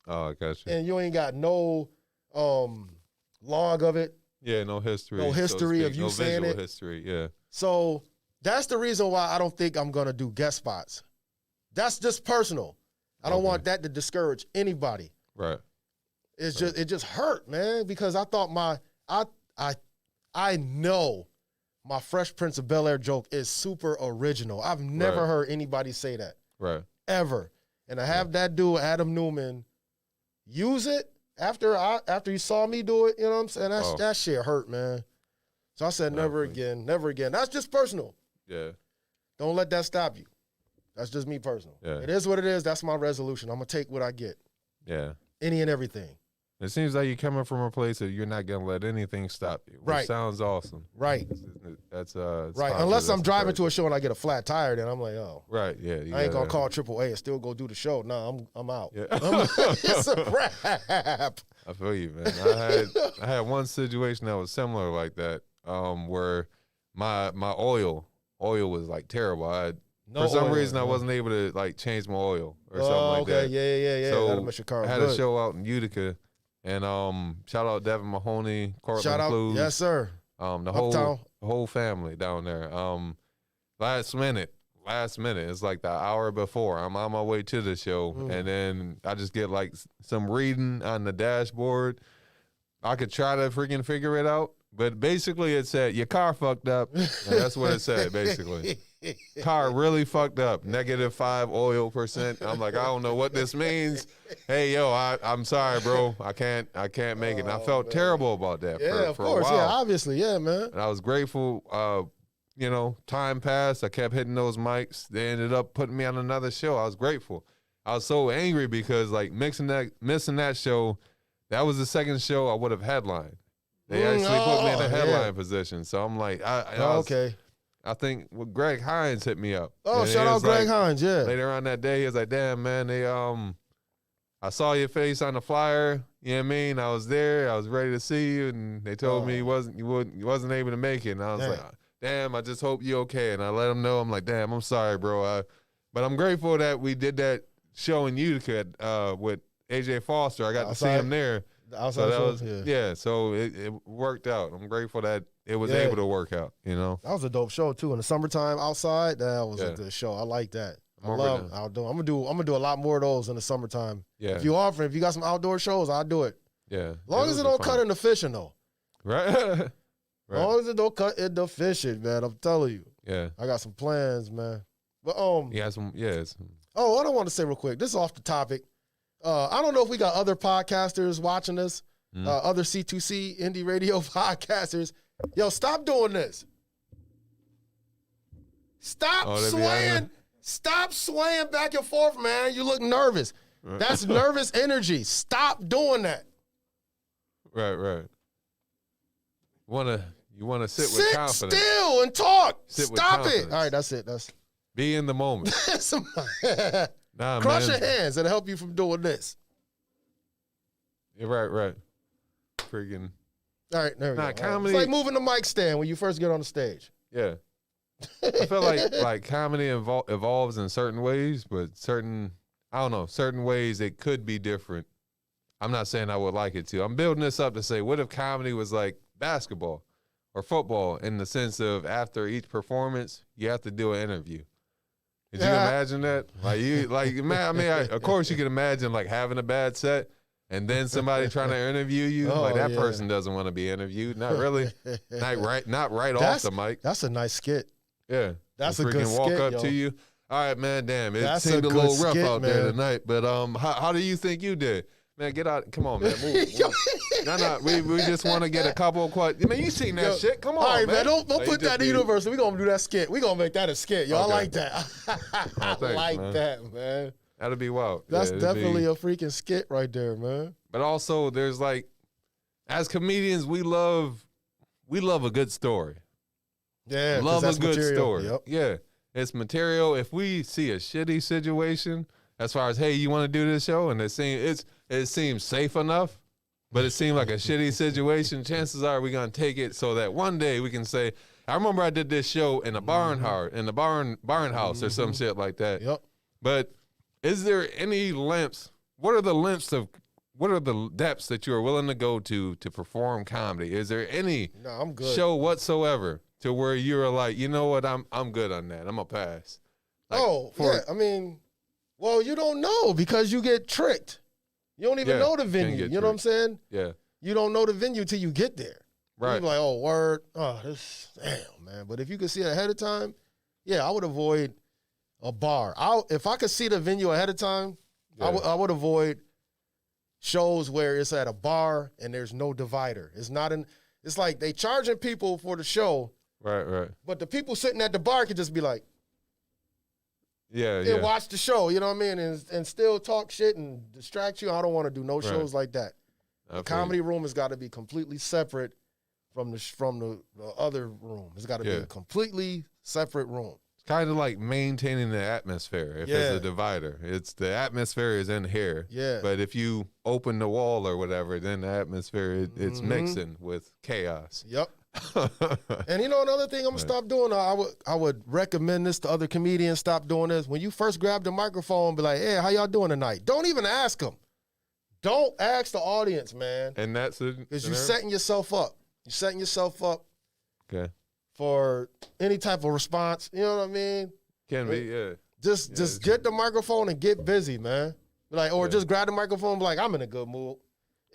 Oh, I got you. And you ain't got no log of it. Yeah, no history. No history of you saying it. No history, yeah. So that's the reason why I don't think I'm gonna do guest spots. That's just personal. I don't want that to discourage anybody. Right. It just hurt, man, because I thought I know my Fresh Prince of Bel-Air joke is super original. I've never heard anybody say that. Right. Ever. And to have that dude, Adam Newman, use it after you saw me do it, you know what I'm saying? That shit hurt, man. So I said, never again. That's just personal. Yeah. Don't let that stop you. That's just me personal. Yeah. It is what it is. That's my resolution. I'm going to take what I get. Yeah. Any and everything. It seems like you're coming from a place that you're not going to let anything stop you. Which sounds awesome. Right. That's right. Unless I'm driving to a show and I get a flat tire, then I'm like, oh. Right. Yeah. I ain't going to call AAA and still go do the show. No, I'm out. Yeah. It's a wrap. I feel you, man. I had one situation that was similar like that, where my oil was like terrible. For some reason, I wasn't able to like change my oil or something like that. Yeah. So that'll make your car I had good. a show out in Utica, and shout out Devin Mahoney, Cortland Clues. Yes, sir. The whole family down there. Last minute, it's like the hour before. I'm on my way to the show, and then I just get like some reading on the dashboard. I could try to freaking figure it out, but basically it said your car fucked up. And that's what it said, basically. Car really fucked up, -5 oil %. I'm like, I don't know what this means. Hey, yo, I'm sorry, bro. I can't make it. And I felt terrible about that for a while. Yeah, obviously, yeah, man. And I was grateful. Time passed. I kept hitting those mics. They ended up putting me on another show. I was grateful. I was so angry because like missing that show, that was the second show I would have headlined. They actually put me in a headline position. So I'm like, I think Greg Hines hit me up. Oh, shout out Greg Hines, yeah. Later on that day, he was like, damn, man, I saw your face on the flyer. You know what I mean? I was there. I was ready to see you, and they told me you wasn't able to make it. And I was like, damn, I just hope you're okay. And I let them know. I'm like, damn, I'm sorry, bro. But I'm grateful that we did that show in Utica with AJ Foster. I got to see him there. So it worked out. I'm grateful that it was able to work out, you know. That was a dope show too. In the summertime outside, that was a good show. I like that. I love outdoor. I'm gonna do a lot more of those in the summertime. Yeah. If you got some outdoor shows, I'll do it. Yeah. As long as it don't cut into fishing though. Right. As long as it don't cut into fishing, man. I'm telling you. Yeah. I got some plans, man. But Oh, I don't want to say real quick. This is off the topic. I don't know if we got other podcasters watching this, other C2C indie radio podcasters. Yo, stop doing this. Stop swaying. Stop swaying back and forth, man. You look nervous. That's nervous energy. Stop doing that. Right. You wanna sit with confidence. Sit still and talk. Stop it. All right, that's it. Be in the moment. Crush your hands. It'll help you from doing this. Yeah, right. Freaking. All right, there we go. Comedy. It's like moving the mic stand when you first get on the stage. Yeah. I feel like comedy evolves in certain ways, but certain ways it could be different. I'm not saying I would like it to. I'm building this up to say, what if comedy was like basketball or football in the sense of after each performance, you have to do an interview. Did you imagine that? Of course you can imagine like having a bad set and then somebody trying to interview you. That person doesn't want to be interviewed. Not really. Not right off the mic. That's a nice skit. Yeah. That's a good skit, walk up yo. to you. All right, man, damn. It That's seemed a a little good rough skit, out man. there tonight. But how do you think you did? Man, get out. Come on, man. Move. No. We just want to get a couple of questions. Man, you seen that shit. Come on, all right, man. Don't Like, put that in the universe. We're going to do that skit. We're going to make that a skit. Yo, I like that. I like that, man. That'd be wild. That's definitely a freaking skit right there, man. But also, there's like, as comedians, we love a good story. Yeah, love a good material. story. Yep. Yeah, it's material. If we see a shitty situation, as far as, hey, you want to do this show, and it seems safe enough, but it seemed like a shitty situation, chances are we're gonna take it so that one day we can say, I remember I did this show in a barn house or some shit like that. Yep. But is there any lengths? What are the depths that you are willing to go to perform comedy? Is there any I'm good. show whatsoever to where you're like, you know what, I'm good on that. I'm gonna pass. Like, I mean, well, you don't know because you get tricked. You don't even know the venue. You know what I'm saying? Yeah. You don't know the venue till you get there. Right. You're like, oh, word. Oh, damn, man. But if you could see it ahead of time, I would avoid a bar. If I could see the venue ahead of time, I would avoid shows where it's at a bar and there's no divider. It's like they charging people for the show. Right. But the people sitting at the bar could just be like, and watch the show, you know what I mean, and still talk shit and distract you. I don't want to do no shows like that. The comedy room has got to be completely separate from the other room. It's got to be a completely separate room. It's kind of like maintaining the atmosphere. If it's a divider, it's the atmosphere is in here. Yeah. But if you open the wall or whatever, then the atmosphere it's mixing with chaos. Yep. And you know another thing I'm gonna stop doing. I would recommend this to other comedians. Stop doing this. When you first grab the microphone, be like, "Hey, how y'all doing tonight?" Don't even ask them. Don't ask the audience, man. And that's it. Because you're setting yourself up. You're setting yourself up. Okay. For any type of response. You know what I mean? Can be, yeah. Just get the microphone and get busy, man. Like, or just grab the microphone and be like, I'm in a good mood.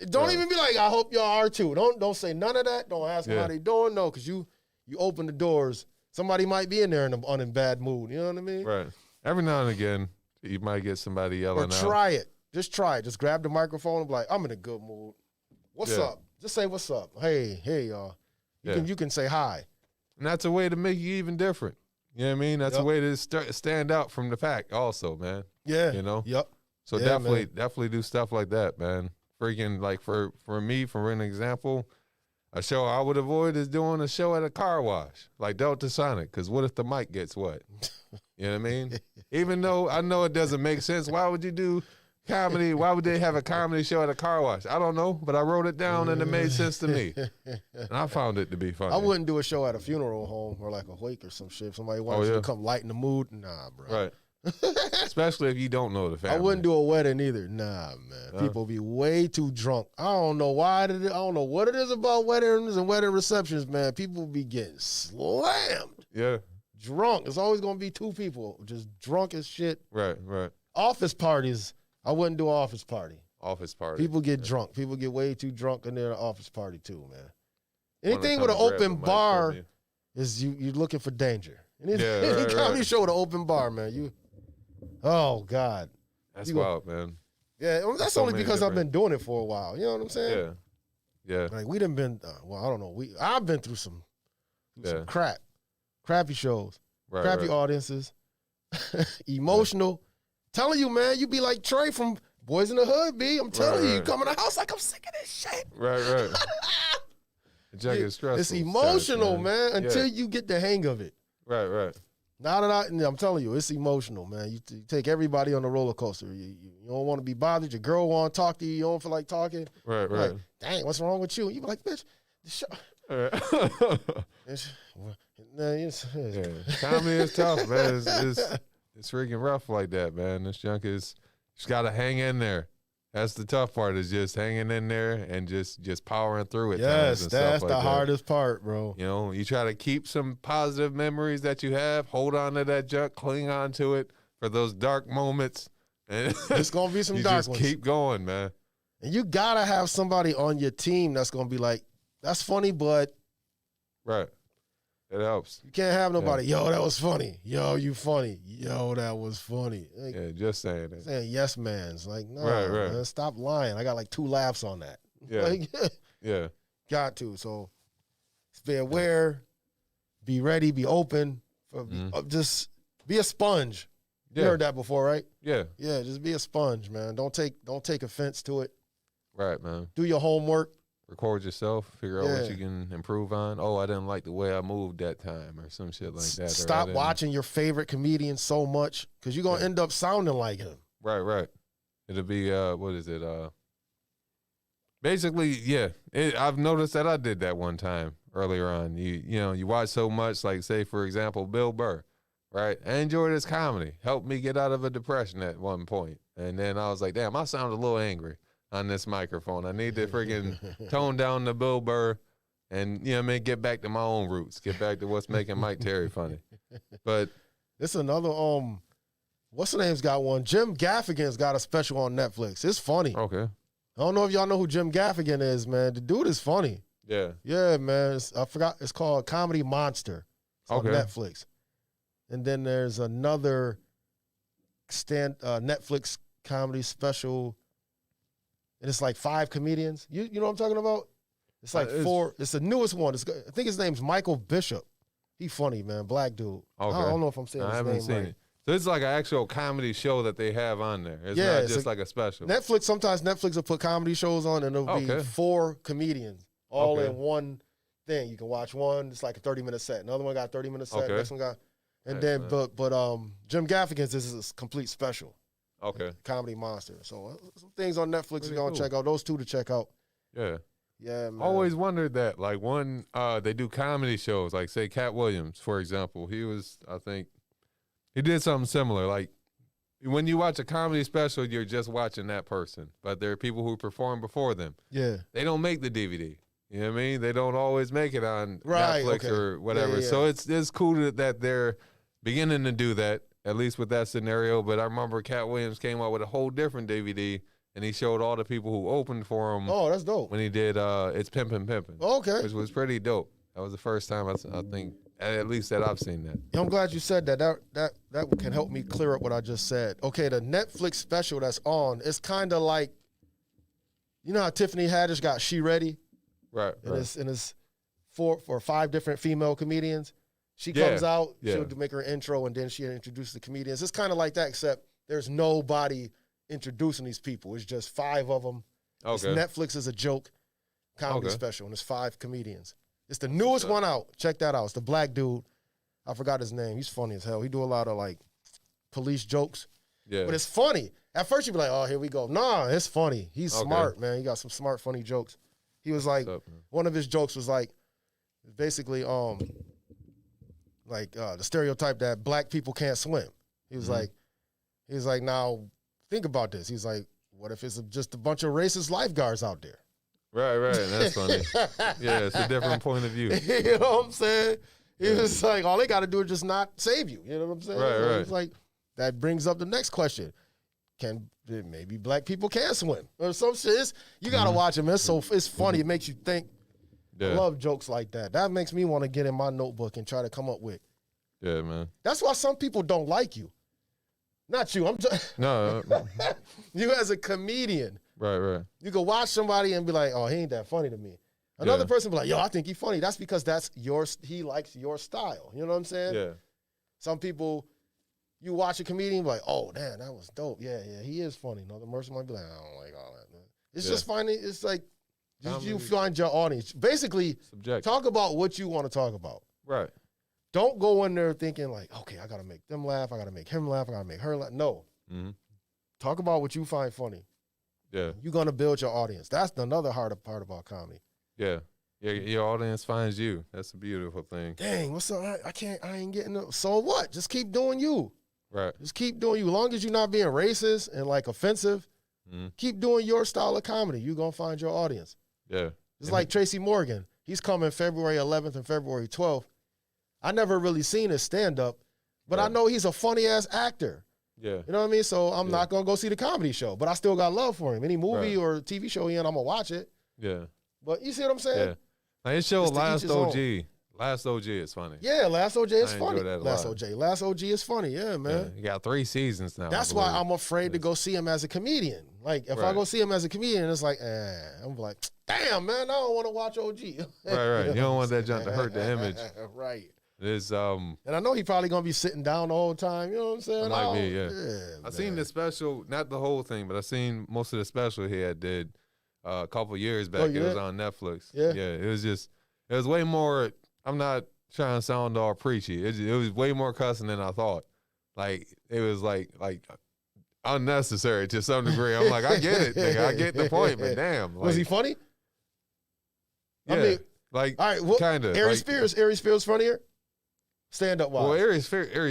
Don't even be like, I hope y'all are too. Don't say none of that. Don't ask them how they doing. No, because you open the doors. Somebody might be in there in a bad mood. You know what I mean? Right. Every now and again, you might get somebody yelling out. Or try it. Just try it. Just grab the microphone and be like, I'm in a good mood. What's up? Just say what's up. Hey, y'all. You can say hi. And that's a way to make you even different. You know what I mean? That's a way to stand out from the pack also, man. Yeah. You know? Yep. So definitely do stuff like that, man. Freaking, like, for me, for an example, a show I would avoid is doing a show at a car wash, like Delta Sonic, because what if the mic gets wet? You know what I mean? Even though I know it doesn't make sense, why would you do comedy? Why would they have a comedy show at a car wash? I don't know, but I wrote it down and it made sense to me. And I found it to be funny. I wouldn't do a show at a funeral home or like a wake or some shit. If somebody wanted you to come lighten the mood, nah, bro. Right. Especially if you don't know the family. I wouldn't do a wedding either. Nah, man. People be way too drunk. I don't know why. I don't know what it is about weddings and wedding receptions, man. People be getting slammed. Yeah. Drunk. It's always going to be two people just drunk as shit. Right. Office parties. I wouldn't do an office party. Office party. People get drunk. People get way too drunk in their office party too, man. Anything with an open bar is you're looking for danger. Any comedy show with an open bar, man. Oh, God. That's wild, man. Yeah, that's only because I've been doing it for a while. You know what I'm saying? Yeah. Like, we done been, I don't know. I've been through some crappy shows, crappy audiences, emotional. Telling you, man, you be like Trey from Boys in the Hood, B. I'm telling you, you come in the house like, I'm sick of this shit. Right. It's stressful. It's emotional, man, until you get the hang of it. Right. Now that I'm telling you, it's emotional, man. You take everybody on the roller coaster. You don't want to be bothered. Your girl want to talk to you. You don't feel like talking. Right. Like, dang, what's wrong with you? You be like, bitch, Comedy is tough, man. It's freaking rough like that, man. This junk is just gotta hang in there. That's the tough part, is just hanging in there and just powering through it. Yes, that's the hardest part, bro. You know, you try to keep some positive memories that you have, hold on to that junk, cling on to it for those dark moments. And it's gonna be some dark ones. Keep going, man. And you gotta have somebody on your team that's gonna be like, that's funny, but right. It helps. You can't have nobody, yo, that was funny. Yo, you funny. Yo, that was funny. Like, yeah, just saying that. Saying yes man's. Like, no, right. Man, stop lying. I got like 2 laughs on that. Yeah. Like, yeah. Got to. So be aware, be ready, be open. Just be a sponge. You heard that before, right? Yeah. Yeah, just be a sponge, man. Don't take offense to it. Right, man. Do your homework. Record yourself, figure out what you can improve on. Oh, I didn't like the way I moved that time, or some shit like that. Stop watching your favorite comedian so much, because you're going to end up sounding like him. Right. It'll be, what is it? Basically, yeah. I've noticed that I did that one time earlier on. You watch so much, like, say, for example, Bill Burr, right? I enjoyed his comedy. Helped me get out of a depression at one point. And then I was like, damn, I sound a little angry on this microphone. I need to freaking tone down the Bill Burr and, get back to my own roots. Get back to what's making Mike Terry funny. But this another, what's the name's got one? Jim Gaffigan's got a special on Netflix. It's funny. Okay. I don't know if y'all know who Jim Gaffigan is, man. The dude is funny. Yeah. Yeah, man. I forgot. It's called Comedy Monster. It's on Netflix. And then there's another Netflix comedy special. And it's like 5 comedians. You know what I'm talking about? It's like 4. It's the newest one. I think his name's Michael Bishop. He funny, man. Black dude. Okay. I don't know if I'm saying his name right. I haven't seen it. So it's like an actual comedy show that they have on there. It's not just like a special. Netflix, sometimes Netflix will put comedy shows on and it'll be 4 comedians all in one thing. You can watch one. It's like a 30-minute set. Another one got a 30-minute set. Next one got, and then, but Jim Gaffigan's, this is a complete special. Okay. Comedy Monster. So some things on Netflix you're going to check out. Those 2 to check out. Yeah. Yeah, man. Always wondered that. Like when they do comedy shows, like say Cat Williams, for example, he did something similar. Like when you watch a comedy special, you're just watching that person. But there are people who perform before them. Yeah. They don't make the DVD. You know what I mean? They don't always make it on Netflix or whatever. Yeah. So it's cool that they're beginning to do that. At least with that scenario. But I remember Cat Williams came out with a whole different DVD, and he showed all the people who opened for him. Oh, that's dope. When he did It's Pimpin' Pimpin'. Okay. Which was pretty dope. That was the first time I think, at least that I've seen that. I'm glad you said that. That can help me clear up what I just said. Okay, the Netflix special that's on, it's kind of like, you know how Tiffany Haddish got She Ready? Right. And it's 4 or 5 different female comedians. She comes out, she'll make her intro, and then she introduces the comedians. It's kind of like that, except there's nobody introducing these people. It's just 5 of them. Okay. Netflix is a joke comedy special, and it's 5 comedians. It's the newest one out. Check that out. It's the black dude. I forgot his name. He's funny as hell. He do a lot of, like, police jokes. Yeah. But it's funny. At first, you'd be like, oh, here we go. Nah, it's funny. He's smart, man. He got some smart, funny jokes. He was like, one of his jokes was like, basically, the stereotype that black people can't swim. He was like, now think about this. He's like, what if it's just a bunch of racist lifeguards out there? Right. That's funny. Yeah, it's a different point of view. You know what I'm saying? He was like, all they got to do is just not save you. You know what I'm saying? Right. It's like, that brings up the next question. Maybe black people can't swim or some shit? You got to watch them. It's funny. It makes you think. Yeah. I love jokes like that. That makes me want to get in my notebook and try to come up with. Yeah, man. That's why some people don't like you. Not you. No. You as a comedian. Right. You can watch somebody and be like, oh, he ain't that funny to me. Another person be like, yo, I think he funny. That's because he likes your style. You know what I'm saying? Yeah. Some people, you watch a comedian be like, oh, damn, that was dope. Yeah, he is funny. Another person might be like, I don't like all that, man. It's just finding, it's like, you find your audience. Basically, talk about what you want to talk about. Right. Don't go in there thinking like, okay, I got to make them laugh. I got to make him laugh. I got to make her laugh. No. Mm-hmm. Talk about what you find funny. Yeah. You're going to build your audience. That's another hard part about comedy. Yeah. Your audience finds you. That's a beautiful thing. Dang, what's up? I ain't getting no. So what? Just keep doing you. Right. Just keep doing you. As long as you're not being racist and like offensive, keep doing your style of comedy. You're going to find your audience. Yeah. It's like Tracy Morgan. He's coming February 11th and February 12th. I never really seen his stand-up, but I know he's a funny-ass actor. Yeah. You know what I mean? So I'm not going to go see the comedy show, but I still got love for him. Any movie or TV show he in, I'm going to watch it. Yeah. But you see what I'm saying? Yeah. Now, his show, Last OG. Last OG is funny. Yeah, Last OG is funny. Last OG is funny. Yeah, man. Yeah, he got 3 seasons now. That's why I'm afraid to go see him as a comedian. Like, if I go see him as a comedian, it's like, I'm like, damn, man, I don't want to watch OG. Right. You don't want that junk to hurt the image. Right. It's, and I know he probably going to be sitting down the whole time. You know what I'm saying? It might be, yeah. I man. seen the special, not the whole thing, but I seen most of the special he had did a couple years back. It was on Netflix. Yeah. It was way more, I'm not trying to sound all preachy. It was way more cussing than I thought. Like, it was like unnecessary to some degree. I'm like, I get it, nigga. I get the point, but damn. Like, was he funny? Yeah. I mean, like, all right, well, kind of. Aries Spears funnier? Stand up wise. Well, Aries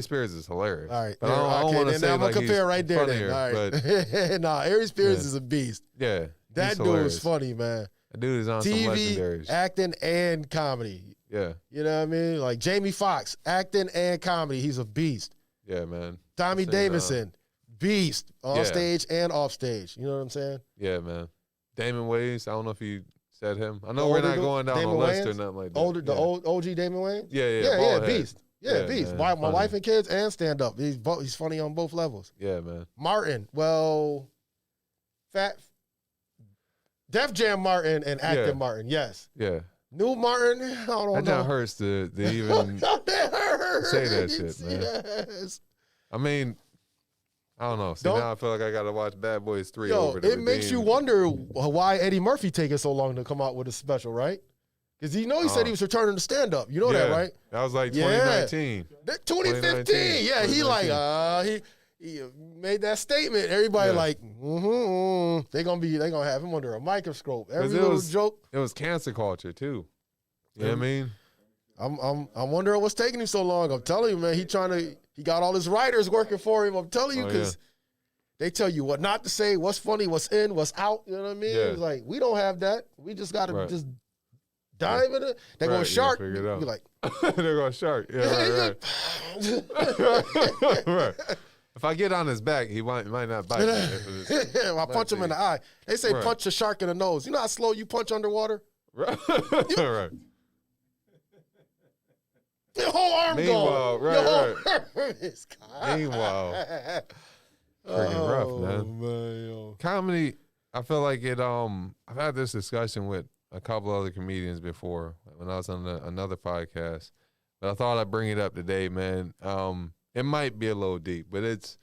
Spears is hilarious. All right. But I don't want to say I'm going like to compare right there. funnier, All right. Nah, Aries Spears is a beast. Yeah. That dude is funny, man. That dude is on some legendaries. Acting, and comedy. Yeah. You know what I mean? Like Jamie Foxx, acting and comedy. He's a beast. Yeah, man. Tommy Davidson, beast. On stage and off stage. You know what I'm saying? Yeah, man. Damon Wayans, I don't know if you said him. I know we're not going down the list or nothing like that. The old OG Damon Wayans? Yeah, beast. Yeah, beast. Man, my wife and kids and stand up. He's funny on both levels. Yeah, man. Martin, well, Def Jam Martin and acting Martin, yes. Yeah. New Martin, I don't know. That hurts to even say that shit, man. Yes. I mean, I don't know. See, now I feel like I got to watch Bad Boys 3 over it makes you wonder why Eddie Murphy taking so long to come out with a special, right? Because he said he was returning to stand-up. You know that, right? That was like 2019. 2015. Yeah, he made that statement. Everybody they're gonna have him under a microscope. Every little joke. It was cancer culture too. You know what I mean? I'm wondering what's taking him so long. I'm telling you, man, he got all his writers working for him. I'm telling you, because they tell you what not to say, what's funny, what's in, what's out. You know what I mean? It's like, we don't have that. We just gotta just dive in it. They're going shark. You're like, they're going shark. Yeah, right. Right. If I get on his back, he might not bite me. If I punch him in the eye. They say punch a shark in the nose. You know how slow you punch underwater? Right. Right. Your whole arm Meanwhile, gone. Meanwhile, freaking rough, man. Comedy, I feel like it. I've had this discussion with a couple other comedians before when I was on another podcast, but I thought I'd bring it up today, man. It might be a little deep, but it's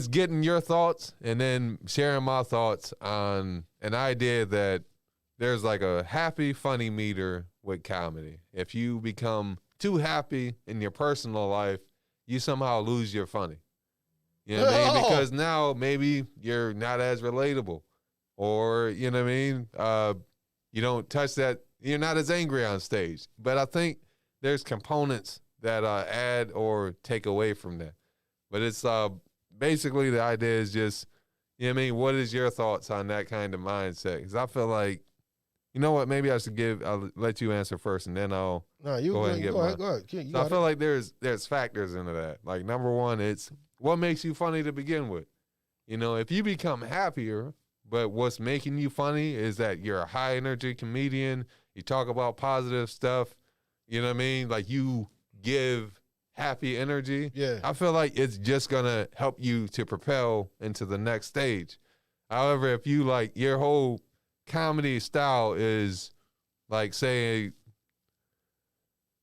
getting your thoughts and then sharing my thoughts on an idea that there's like a happy, funny meter with comedy. If you become too happy in your personal life, you somehow lose your funny. You know what I mean? Because now maybe you're not as relatable, or you know what I mean? You don't touch that. You're not as angry on stage. But I think there's components that add or take away from that. But it's basically the idea is just, you know what I mean? What is your thoughts on that kind of mindset? Because I feel like, you know what? Maybe I'll let you answer first, and then I'll go ahead and get mine. Go ahead. So I feel like there's factors into that. Like, number one, it's what makes you funny to begin with. You know, if you become happier, but what's making you funny is that you're a high energy comedian, you talk about positive stuff, you know what I mean? Like, you give happy energy. Yeah. I feel like it's just gonna help you to propel into the next stage. However, if you like your whole comedy style is like, say,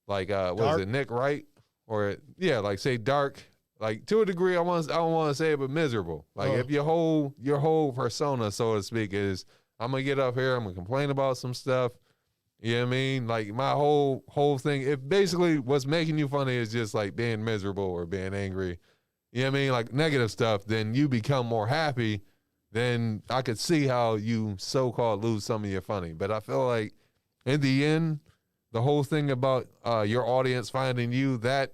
like what is it, Nick Wright, or like say dark, like to a degree, I don't want to say it, but miserable. Like if your whole persona, so to speak, is I'm gonna get up here, I'm gonna complain about some stuff. You know what I mean? Like my whole thing, if basically what's making you funny is just like being miserable or being angry, you know what I mean? Like negative stuff, then you become more happy then I could see how you so-called lose some of your funny. But I feel like in the end, the whole thing about your audience finding you, that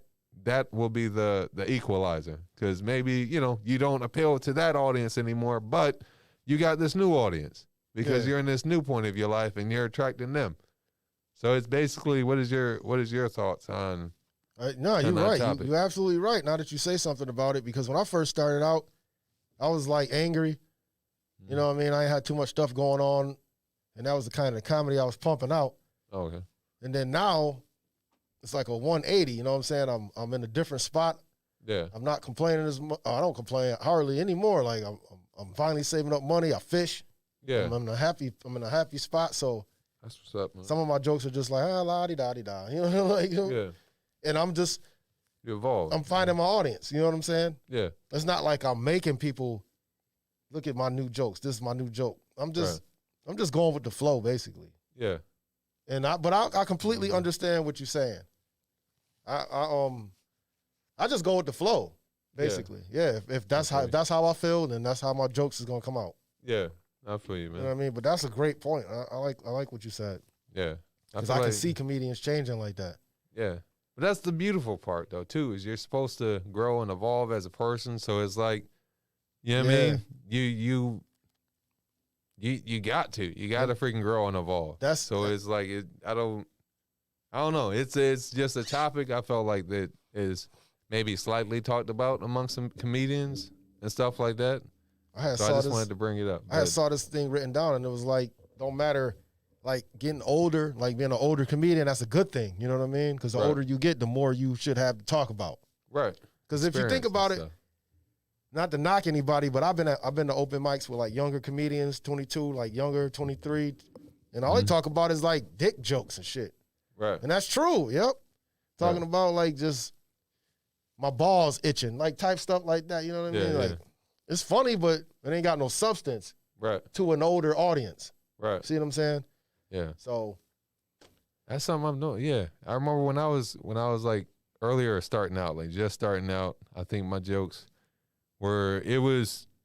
will be the equalizer. Because maybe, you don't appeal to that audience anymore, but you got this new audience because you're in this new point of your life and you're attracting them. So it's basically, what is your thoughts on No, you're right. You're absolutely right. Now that you say something about it, because when I first started out, I was like angry. You know what I mean? I had too much stuff going on, and that was the kind of comedy I was pumping out. Oh, okay. And then now, it's like a 180. You know what I'm saying? I'm in a different spot. Yeah. I'm not complaining as much. I don't complain hardly anymore. Like I'm finally saving up money. I fish. Yeah. I'm in a happy spot. So that's what's up, man. some of my jokes are just like la di da di da. You know, like and I'm just you evolve. I'm finding my audience. You know what I'm saying? Yeah. It's not like I'm making people look at my new jokes. This is my new joke. I'm just going with the flow, basically. Yeah. And I completely understand what you're saying. I just go with the flow, basically. Yeah. If that's how I feel, then that's how my jokes is gonna come out. Yeah. I feel you, man. You know what I mean? But that's a great point. I like what you said. Yeah. Because I can see comedians changing like that. Yeah. But that's the beautiful part, though, too, is you're supposed to grow and evolve as a person. So it's like, you know what I mean? You got to freaking grow and evolve. It's like, I don't know. It's just a topic I felt like that is maybe slightly talked about amongst some comedians and stuff like that. I just wanted to bring it up. I saw this thing written down, and it was like, don't matter, like getting older, like being an older comedian, that's a good thing. You know what I mean? Because the older you get, the more you should have to talk about. Right. Because if you think about it, not to knock anybody, but I've been to open mics with like younger comedians, 22, like younger, 23, and all they talk about is like dick jokes and shit. Right. And that's true. Yep. Talking about like just my balls itching, like type stuff like that. You know what I mean? Like it's funny, but it ain't got no substance. Right. To an older audience. Right. See what I'm saying? Yeah. So that's something I'm doing. Yeah. I remember when I was like earlier starting out, like just starting out, I think my jokes were,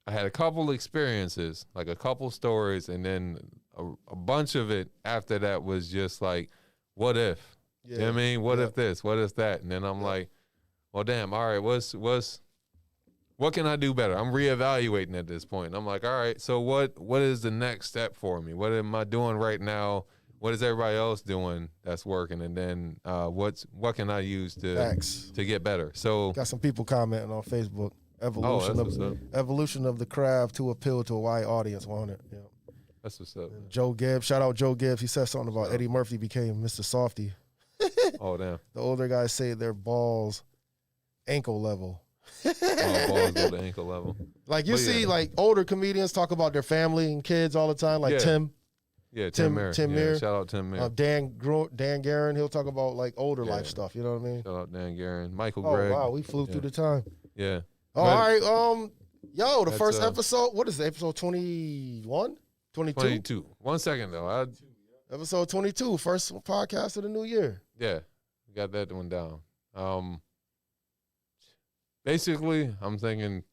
I had a couple experiences, like a couple stories, and then a bunch of it after that was just like, what if? Yeah. You know what I mean? What if this? What if that? And then I'm like, well, damn, all right, what can I do better? I'm reevaluating at this point. I'm like, all right, so what is the next step for me? What am I doing right now? What is everybody else doing that's working? And then what can I use to get better? So got some people commenting on Facebook. Evolution of the craft to appeal to a wide audience. 100. Yeah. That's what's up. Joe Gibbs, shout out Joe Gibbs. He said something about Eddie Murphy became Mr. Softy. Oh damn. The older guys say their balls ankle level. Balls go to ankle level. Like you see, like older comedians talk about their family and kids all the time. Like Tim. Yeah, Tim Mir. Shout out Tim Mir. Dan Guerin, he'll talk about like older life stuff. You know what I mean? Shout out Dan Guerin. Michael Gregg. Oh wow, we flew through the time. Yeah. All right. The first episode. What is it? Episode 21? 22? 22. 1 second though. Episode 22, first podcast of the new year. Yeah, we got that one down. Basically, I'm thinking,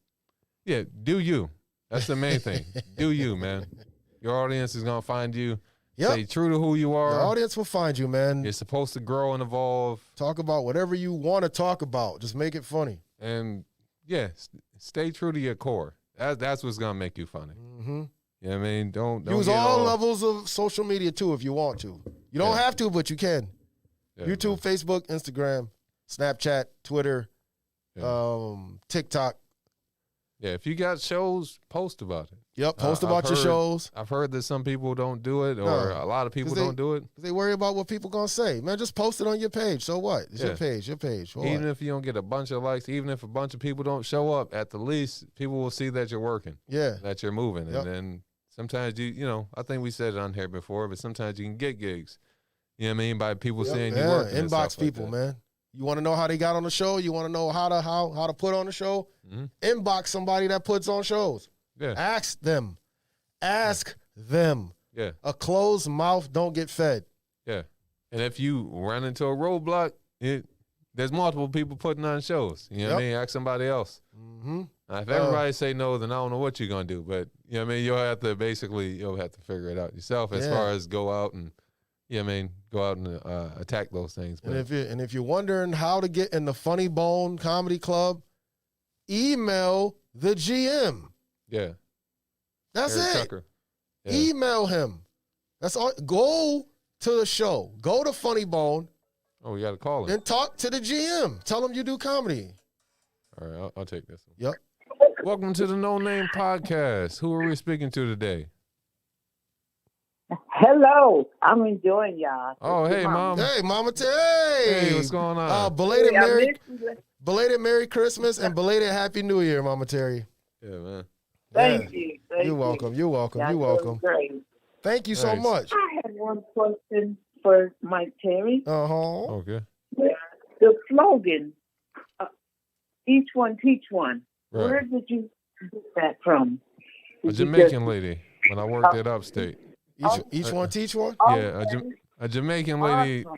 do you. That's the main thing. Do you, man. Your audience is going to find you. Yep. Stay true to who you are. The audience will find you, man. You're supposed to grow and evolve. Talk about whatever you want to talk about. Just make it funny. And, stay true to your core. That's what's going to make you funny. Mm-hmm. You know what I mean? Don't use all levels of social media, too, if you want to. You don't have to, but you can. Yeah, YouTube, Facebook, Instagram, Snapchat, Twitter, TikTok. Yeah, if you got shows, post about it. Yep, post about your shows. I've heard that some people don't do it, or a lot of people don't do it. They worry about what people going to say. Man, just post it on your page. So what? It's your page. What? Even if you don't get a bunch of likes, even if a bunch of people don't show up, at the least, people will see that you're working. Yeah. That you're moving. Yep. And then sometimes I think we said it on here before, but sometimes you can get gigs. You know what I mean? By people saying you work. Inbox people, man. You want to know how they got on the show? You want to know how to put on the show? Mm-hmm. Inbox somebody that puts on shows. Yeah. Ask them. Yeah. A closed mouth don't get fed. Yeah. And if you run into a roadblock, there's multiple people putting on shows. You know what I mean? Ask somebody else. Mm-hmm. If everybody say no, then I don't know what you're gonna do. But you know what I mean, you'll have to figure it out yourself as far as go out and go out and attack those things. But, and if you're wondering how to get in the Funny Bone Comedy Club, email the GM. Yeah. That's Eric it. Tucker. Yeah. Email him. That's all. Go to the show. Go to Funny Bone. Oh, we got to call him. And talk to the GM. Tell him you do comedy. All right, I'll take this one. Yep. Welcome to the No Name Podcast. Who are we speaking to today? Hello. I'm enjoying y'all. Oh, hey, Mom. Hey, Mama Tay. Hey, what's going on? Belated Merry Christmas and belated Happy New Year, Mama Terry. Yeah, man. Thank you. You're welcome. You're welcome. That's You're welcome. Great. Thank you so much. I had one question for Mike Terry. Okay. The slogan, each one teach one. Right. Where did you get that from? A Jamaican lady when I worked at Upstate. Each one teach one? Yeah, a Jamaican lady. Awesome.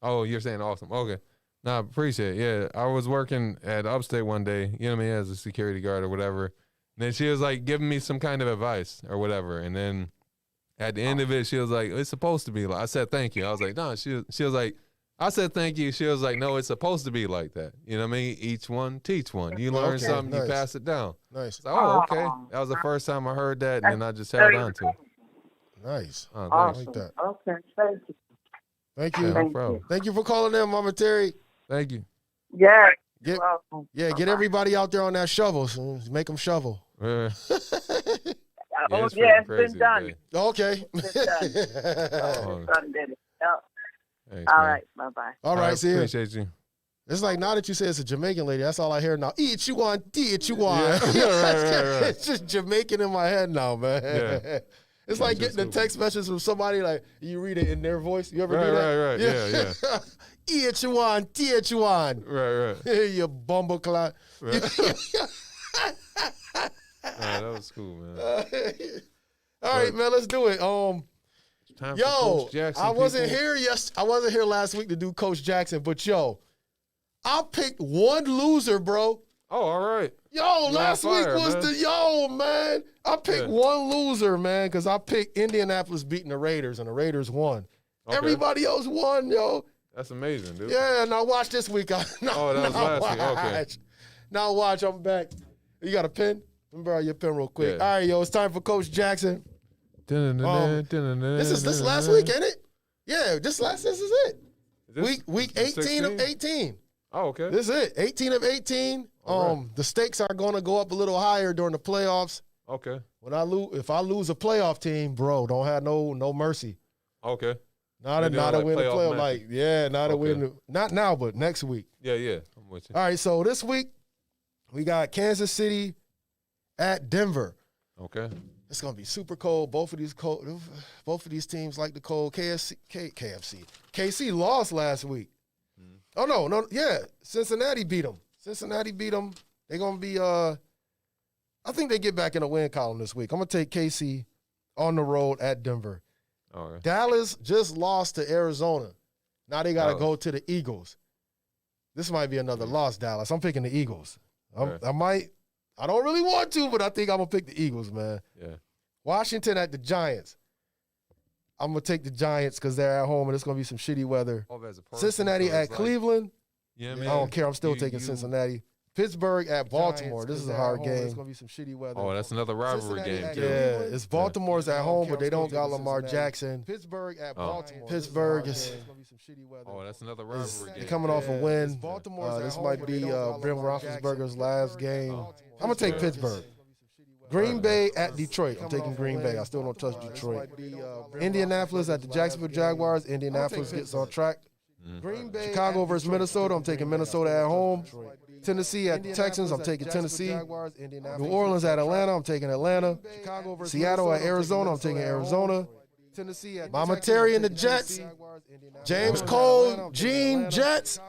Oh, you're saying awesome. Okay. No, I appreciate it. Yeah, I was working at Upstate one day, you know what I mean, as a security guard or whatever. And then she was like giving me some kind of advice or whatever. And then at the end of it, she was like, it's supposed to be like, I said, thank you. I was like, no, she was like, I said, thank you. She was like, no, it's supposed to be like that. You know what I mean? Each one, teach one. You learn something, you pass it down. Nice. Like, oh, okay. That was the first time I heard that, and then I just held on to it. Nice. Oh, awesome. I like that. Okay, thank you. Thank you. Yeah, no problem. Thank you for calling in, Mama Terry. Thank you. Yeah. Welcome. Yeah, get everybody out there on that shovel. So make them shovel. It's been done. Today. Okay. It's been done. Son did it. Thanks, all man. right. Bye-bye. All right, see you. Appreciate you. It's like now that you say it's a Jamaican lady, that's all I hear now. Eat you want, eat you want. Yeah. right. It's just Jamaican in my head now, man. Yeah. It's like getting a text message from somebody, like you read it in their voice. You ever do that? Right. Yeah. Eat you want, eat you want. Right. You bumbleclot. Right. That was cool, man. All right, man, let's do it. Time Yo, for Coach Jaxn, I wasn't people. here. I wasn't here last week to do Coach Jaxn, but yo, I picked one loser, bro. Oh, all right. Yo, last week was man. man. I picked one loser, man, because I picked Indianapolis beating the Raiders, and the Raiders won. Okay. Everybody else won, yo. That's amazing, dude. Yeah, now watch this week. That was last week. Okay. Now watch, I'm back. You got a pen? Let me borrow your pen real quick. Yeah. All right, yo, it's time for Coach Jaxn. This is last week, ain't it? Yeah, this is it. Week 18 of 18. Oh, okay. This is it. 18 of 18. Right. The stakes are going to go up a little higher during the playoffs. Okay. If I lose a playoff team, bro, don't have no mercy. Okay. Not a win the playoff. Like, yeah, not a win. Not now, but next week. Yeah. I'm with you. All right, so this week we got Kansas City at Denver. Okay. It's gonna be super cold. Both of these teams like the cold. KC lost last week. Oh no, yeah. Cincinnati beat them. They're gonna be. I think they get back in the win column this week. I'm gonna take KC on the road at Denver. All right. Dallas just lost to Arizona. Now they gotta go to the Eagles. This might be another loss, Dallas. I'm picking the Eagles. I don't really want to, but I think I'm going to pick the Eagles, man. Yeah. Washington at the Giants. I'm going to take the Giants because they're at home and it's going to be some shitty weather. Cincinnati at Cleveland. Yeah, man. I don't care. I'm still taking Cincinnati. Pittsburgh at Baltimore. This is a hard game. It's going to be some shitty weather. Oh, that's another rivalry game, too. Yeah, it's Baltimore's at home, but they don't got Lamar Jackson. Pittsburgh at Baltimore. Pittsburgh is going to be some shitty weather. Oh, that's another rivalry game. Coming off a win. This might be Brim Roethlisberger's last game. I'm going to take Pittsburgh. Green Bay at Detroit. I'm taking Green Bay. I still don't touch Detroit. Indianapolis at the Jacksonville Jaguars. Indianapolis gets on track. Chicago versus Minnesota. I'm taking Minnesota at home. Tennessee at the Texans. I'm taking Tennessee. New Orleans at Atlanta. I'm taking Atlanta. Seattle at Arizona. I'm taking Arizona. Mama Terry and the Jets. James Cole, Gene, Jets.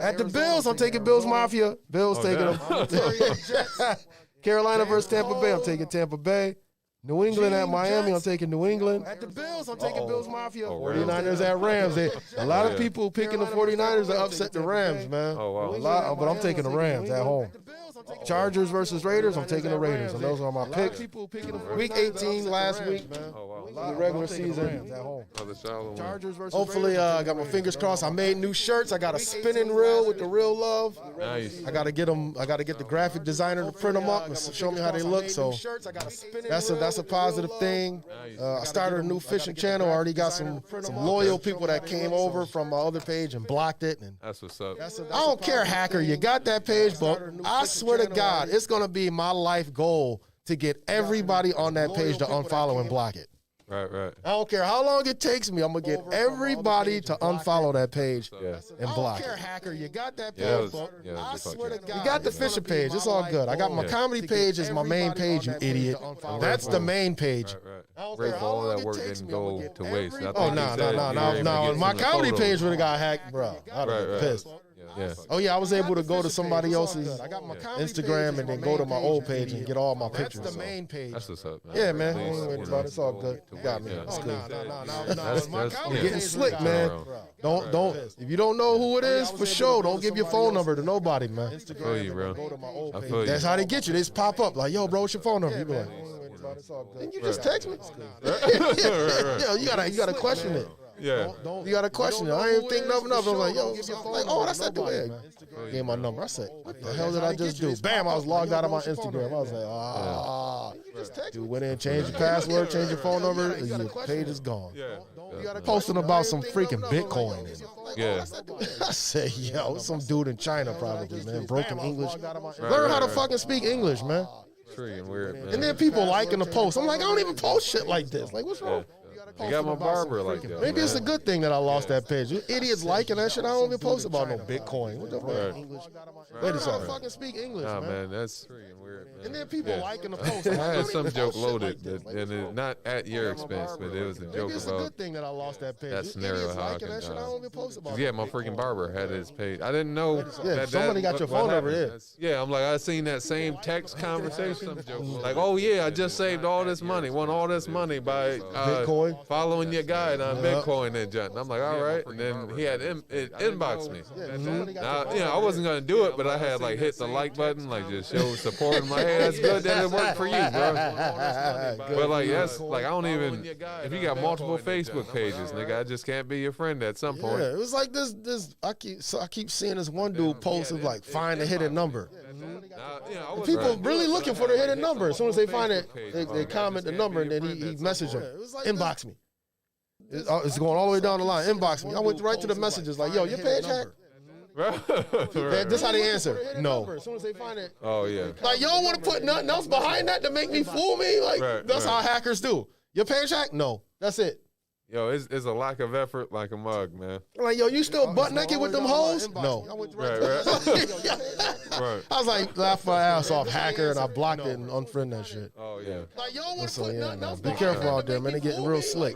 At the Bills, I'm taking Bills Mafia. Bills taking them. Carolina versus Tampa Bay, I'm taking Tampa Bay. New England at Miami, I'm taking New England. At the Bills, I'm taking Bills Mafia. 49ers at Rams. A lot of people picking the 49ers to upset the Rams, man. Oh, wow. But I'm taking the Rams at home. Chargers versus Raiders. I'm taking the Raiders, and those are my picks. Week 18 last week, man. The regular season. Hopefully, I got my fingers crossed. I made new shirts. I got a spinning reel with the real love. Nice. I gotta get them. I gotta get the graphic designer to print them up and show me how they look. So that's a positive thing. I started a new fishing channel. I already got some loyal people that came over from my other page and blocked it. And that's what's up. I don't care, hacker. You got that page, but I swear to God, it's gonna be my life goal to get everybody on that page to unfollow and block it. Right. I don't care how long it takes me. I'm gonna get everybody to unfollow that page and block it. I don't care, hacker. You got that page, I swear to God. You got the fishing page. It's all good. I got my comedy page as my main page, you idiot. That's the main page. Great for all that work didn't go to waste. Oh no. My comedy page would have got hacked, bro. I'd have been pissed. Yeah. Oh yeah, I was able to go to somebody else's Instagram and then go to my old page and get all my pictures. That's the main page. That's what's up, man. Yeah, man. It's all good. You got me. It's good. You're getting slick, man. Don't. If you don't know who it is, for sure, don't give your phone number to nobody, man. I feel you, bro. I feel you. That's how they get you. They just pop up like, yo, bro, what's your phone number? You be like, didn't you just text me? Yeah, you gotta question it. Yeah. You got a question. I ain't think nothing of it. I was like, yo, like, oh, that's not the way. Gave my number. I said, what the hell did I just do? Bam, I was logged out of my Instagram. I was like, dude, went in, changed your password, changed your phone number, and your page is gone. Posting about some freaking Bitcoin. Yeah. I said, yo, some dude in China probably, man. Broken English. Learn how to fucking speak English, man. Weird, man. And then people liking the post. I'm like, I don't even post shit like this. Like, what's wrong? You got my barber like that. Maybe it's a good thing that I lost that page. You idiots liking that shit. I don't even post about no Bitcoin. What the fuck? English. Wait a second. Fucking speak English, nah, man. That's weird, man. And then people liking the post. I had some joke loaded, and it's not at your expense, but it was a joke Maybe it's a about good thing that I lost that page. that scenario how I liking that shit. I don't even post about. Yeah, my freaking barber had his page. I didn't know. Yeah, somebody got your phone number there. Yeah, I'm like, I seen that same text conversation. Like, oh yeah, I just saved all this money, won all this money by Bitcoin, following your guide on Bitcoin and junk. And I'm like, all right. And then he had inboxed me. Now, I wasn't gonna do it, but I had like hit the like button, like just show support in my head. That's good that it worked for you, bro. But like that's like I don't even. If you got multiple Facebook pages, nigga, I just can't be your friend at some point. Yeah, it was like this. I keep seeing this one dude post of like find a hidden number. People really looking for the hidden number. As soon as they find it, they comment the number and then he message them. Inbox me. It's going all the way down the line. Inbox me. I went right to the messages like, yo, your page hacked? This how they answer. No. As soon as they find it. Oh, yeah. Like, you don't want to put nothing else behind that to make me fool me? Like, that's how hackers do. Your page hacked? No. That's it. Yo, it's a lack of effort like a mug, man. Like, yo, you still butt naked with them hoes? No. Right. I was like, laugh my ass off, hacker, and I blocked it and unfriended that shit. Oh, yeah. Like, yo, man, be careful out there, man. They're getting real slick.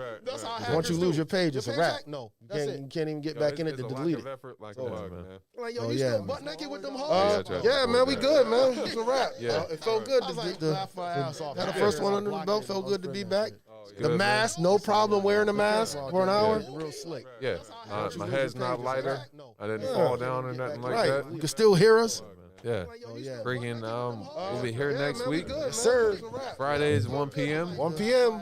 Once you lose your page, it's a wrap. No. You can't even get back in it to delete it. Like a mug, man. Like, yo, you still butt naked with them hoes? Yeah, man, we good, man. It's a wrap. It felt good to get the first one under the belt. Felt good to be back. The mask, no problem wearing the mask for an hour. Real slick. Yeah, my head's not lighter. I didn't fall down or nothing like that. You can still hear us. Yeah. Freaking, we'll be here next week. Yes, sir. Fridays, 1 p.m. 1 p.m.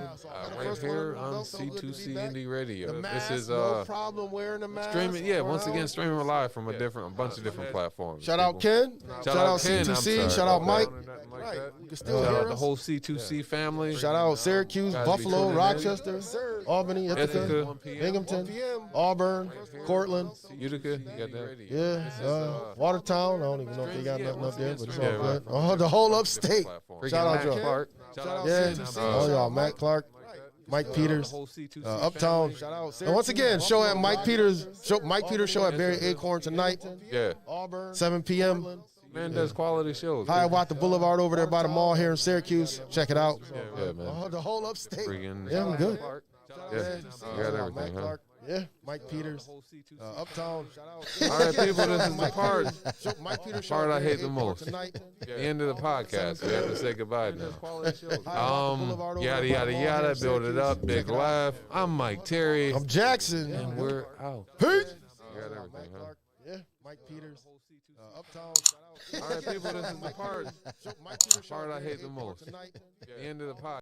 Right here on C2C Indie Radio. This is no problem wearing a mask. Streaming. Yeah, once again, streaming live from a bunch of different platforms. Shout out Ken. Shout out C2C. Shout out Mike. You can still hear the whole C2C family. Shout out Syracuse, Buffalo, Rochester, Albany, Ithaca, Binghamton, Auburn, Cortland, Utica. You got that? Yeah. Watertown. I don't even know if they got nothing up there, but it's all good. Oh, the whole upstate. Shout out Joe Clark. Yeah. Oh, y'all, Matt Clark. Mike Peters, Uptown. And once again, show at Mike Peters show at Barry Acorn tonight. Yeah. 7 p.m. Man does quality shows. Hiawatha Boulevard over there by the mall here in Syracuse. Check it out. Yeah, man. Oh, the whole upstate. Yeah, I'm good. Yeah, you got everything, huh? Yeah, Mike Peters, Uptown. All right, people, this is the part I hate the most. The end of the podcast. We have to say goodbye now. Yada, yada, yada. Build it up. Big laugh. I'm Mike Terry. I'm Jaxn. And we're out. Peace. You got everything, huh? Yeah. Mike Peters, Uptown. All right, people, this is the part I hate the most. The end of the podcast.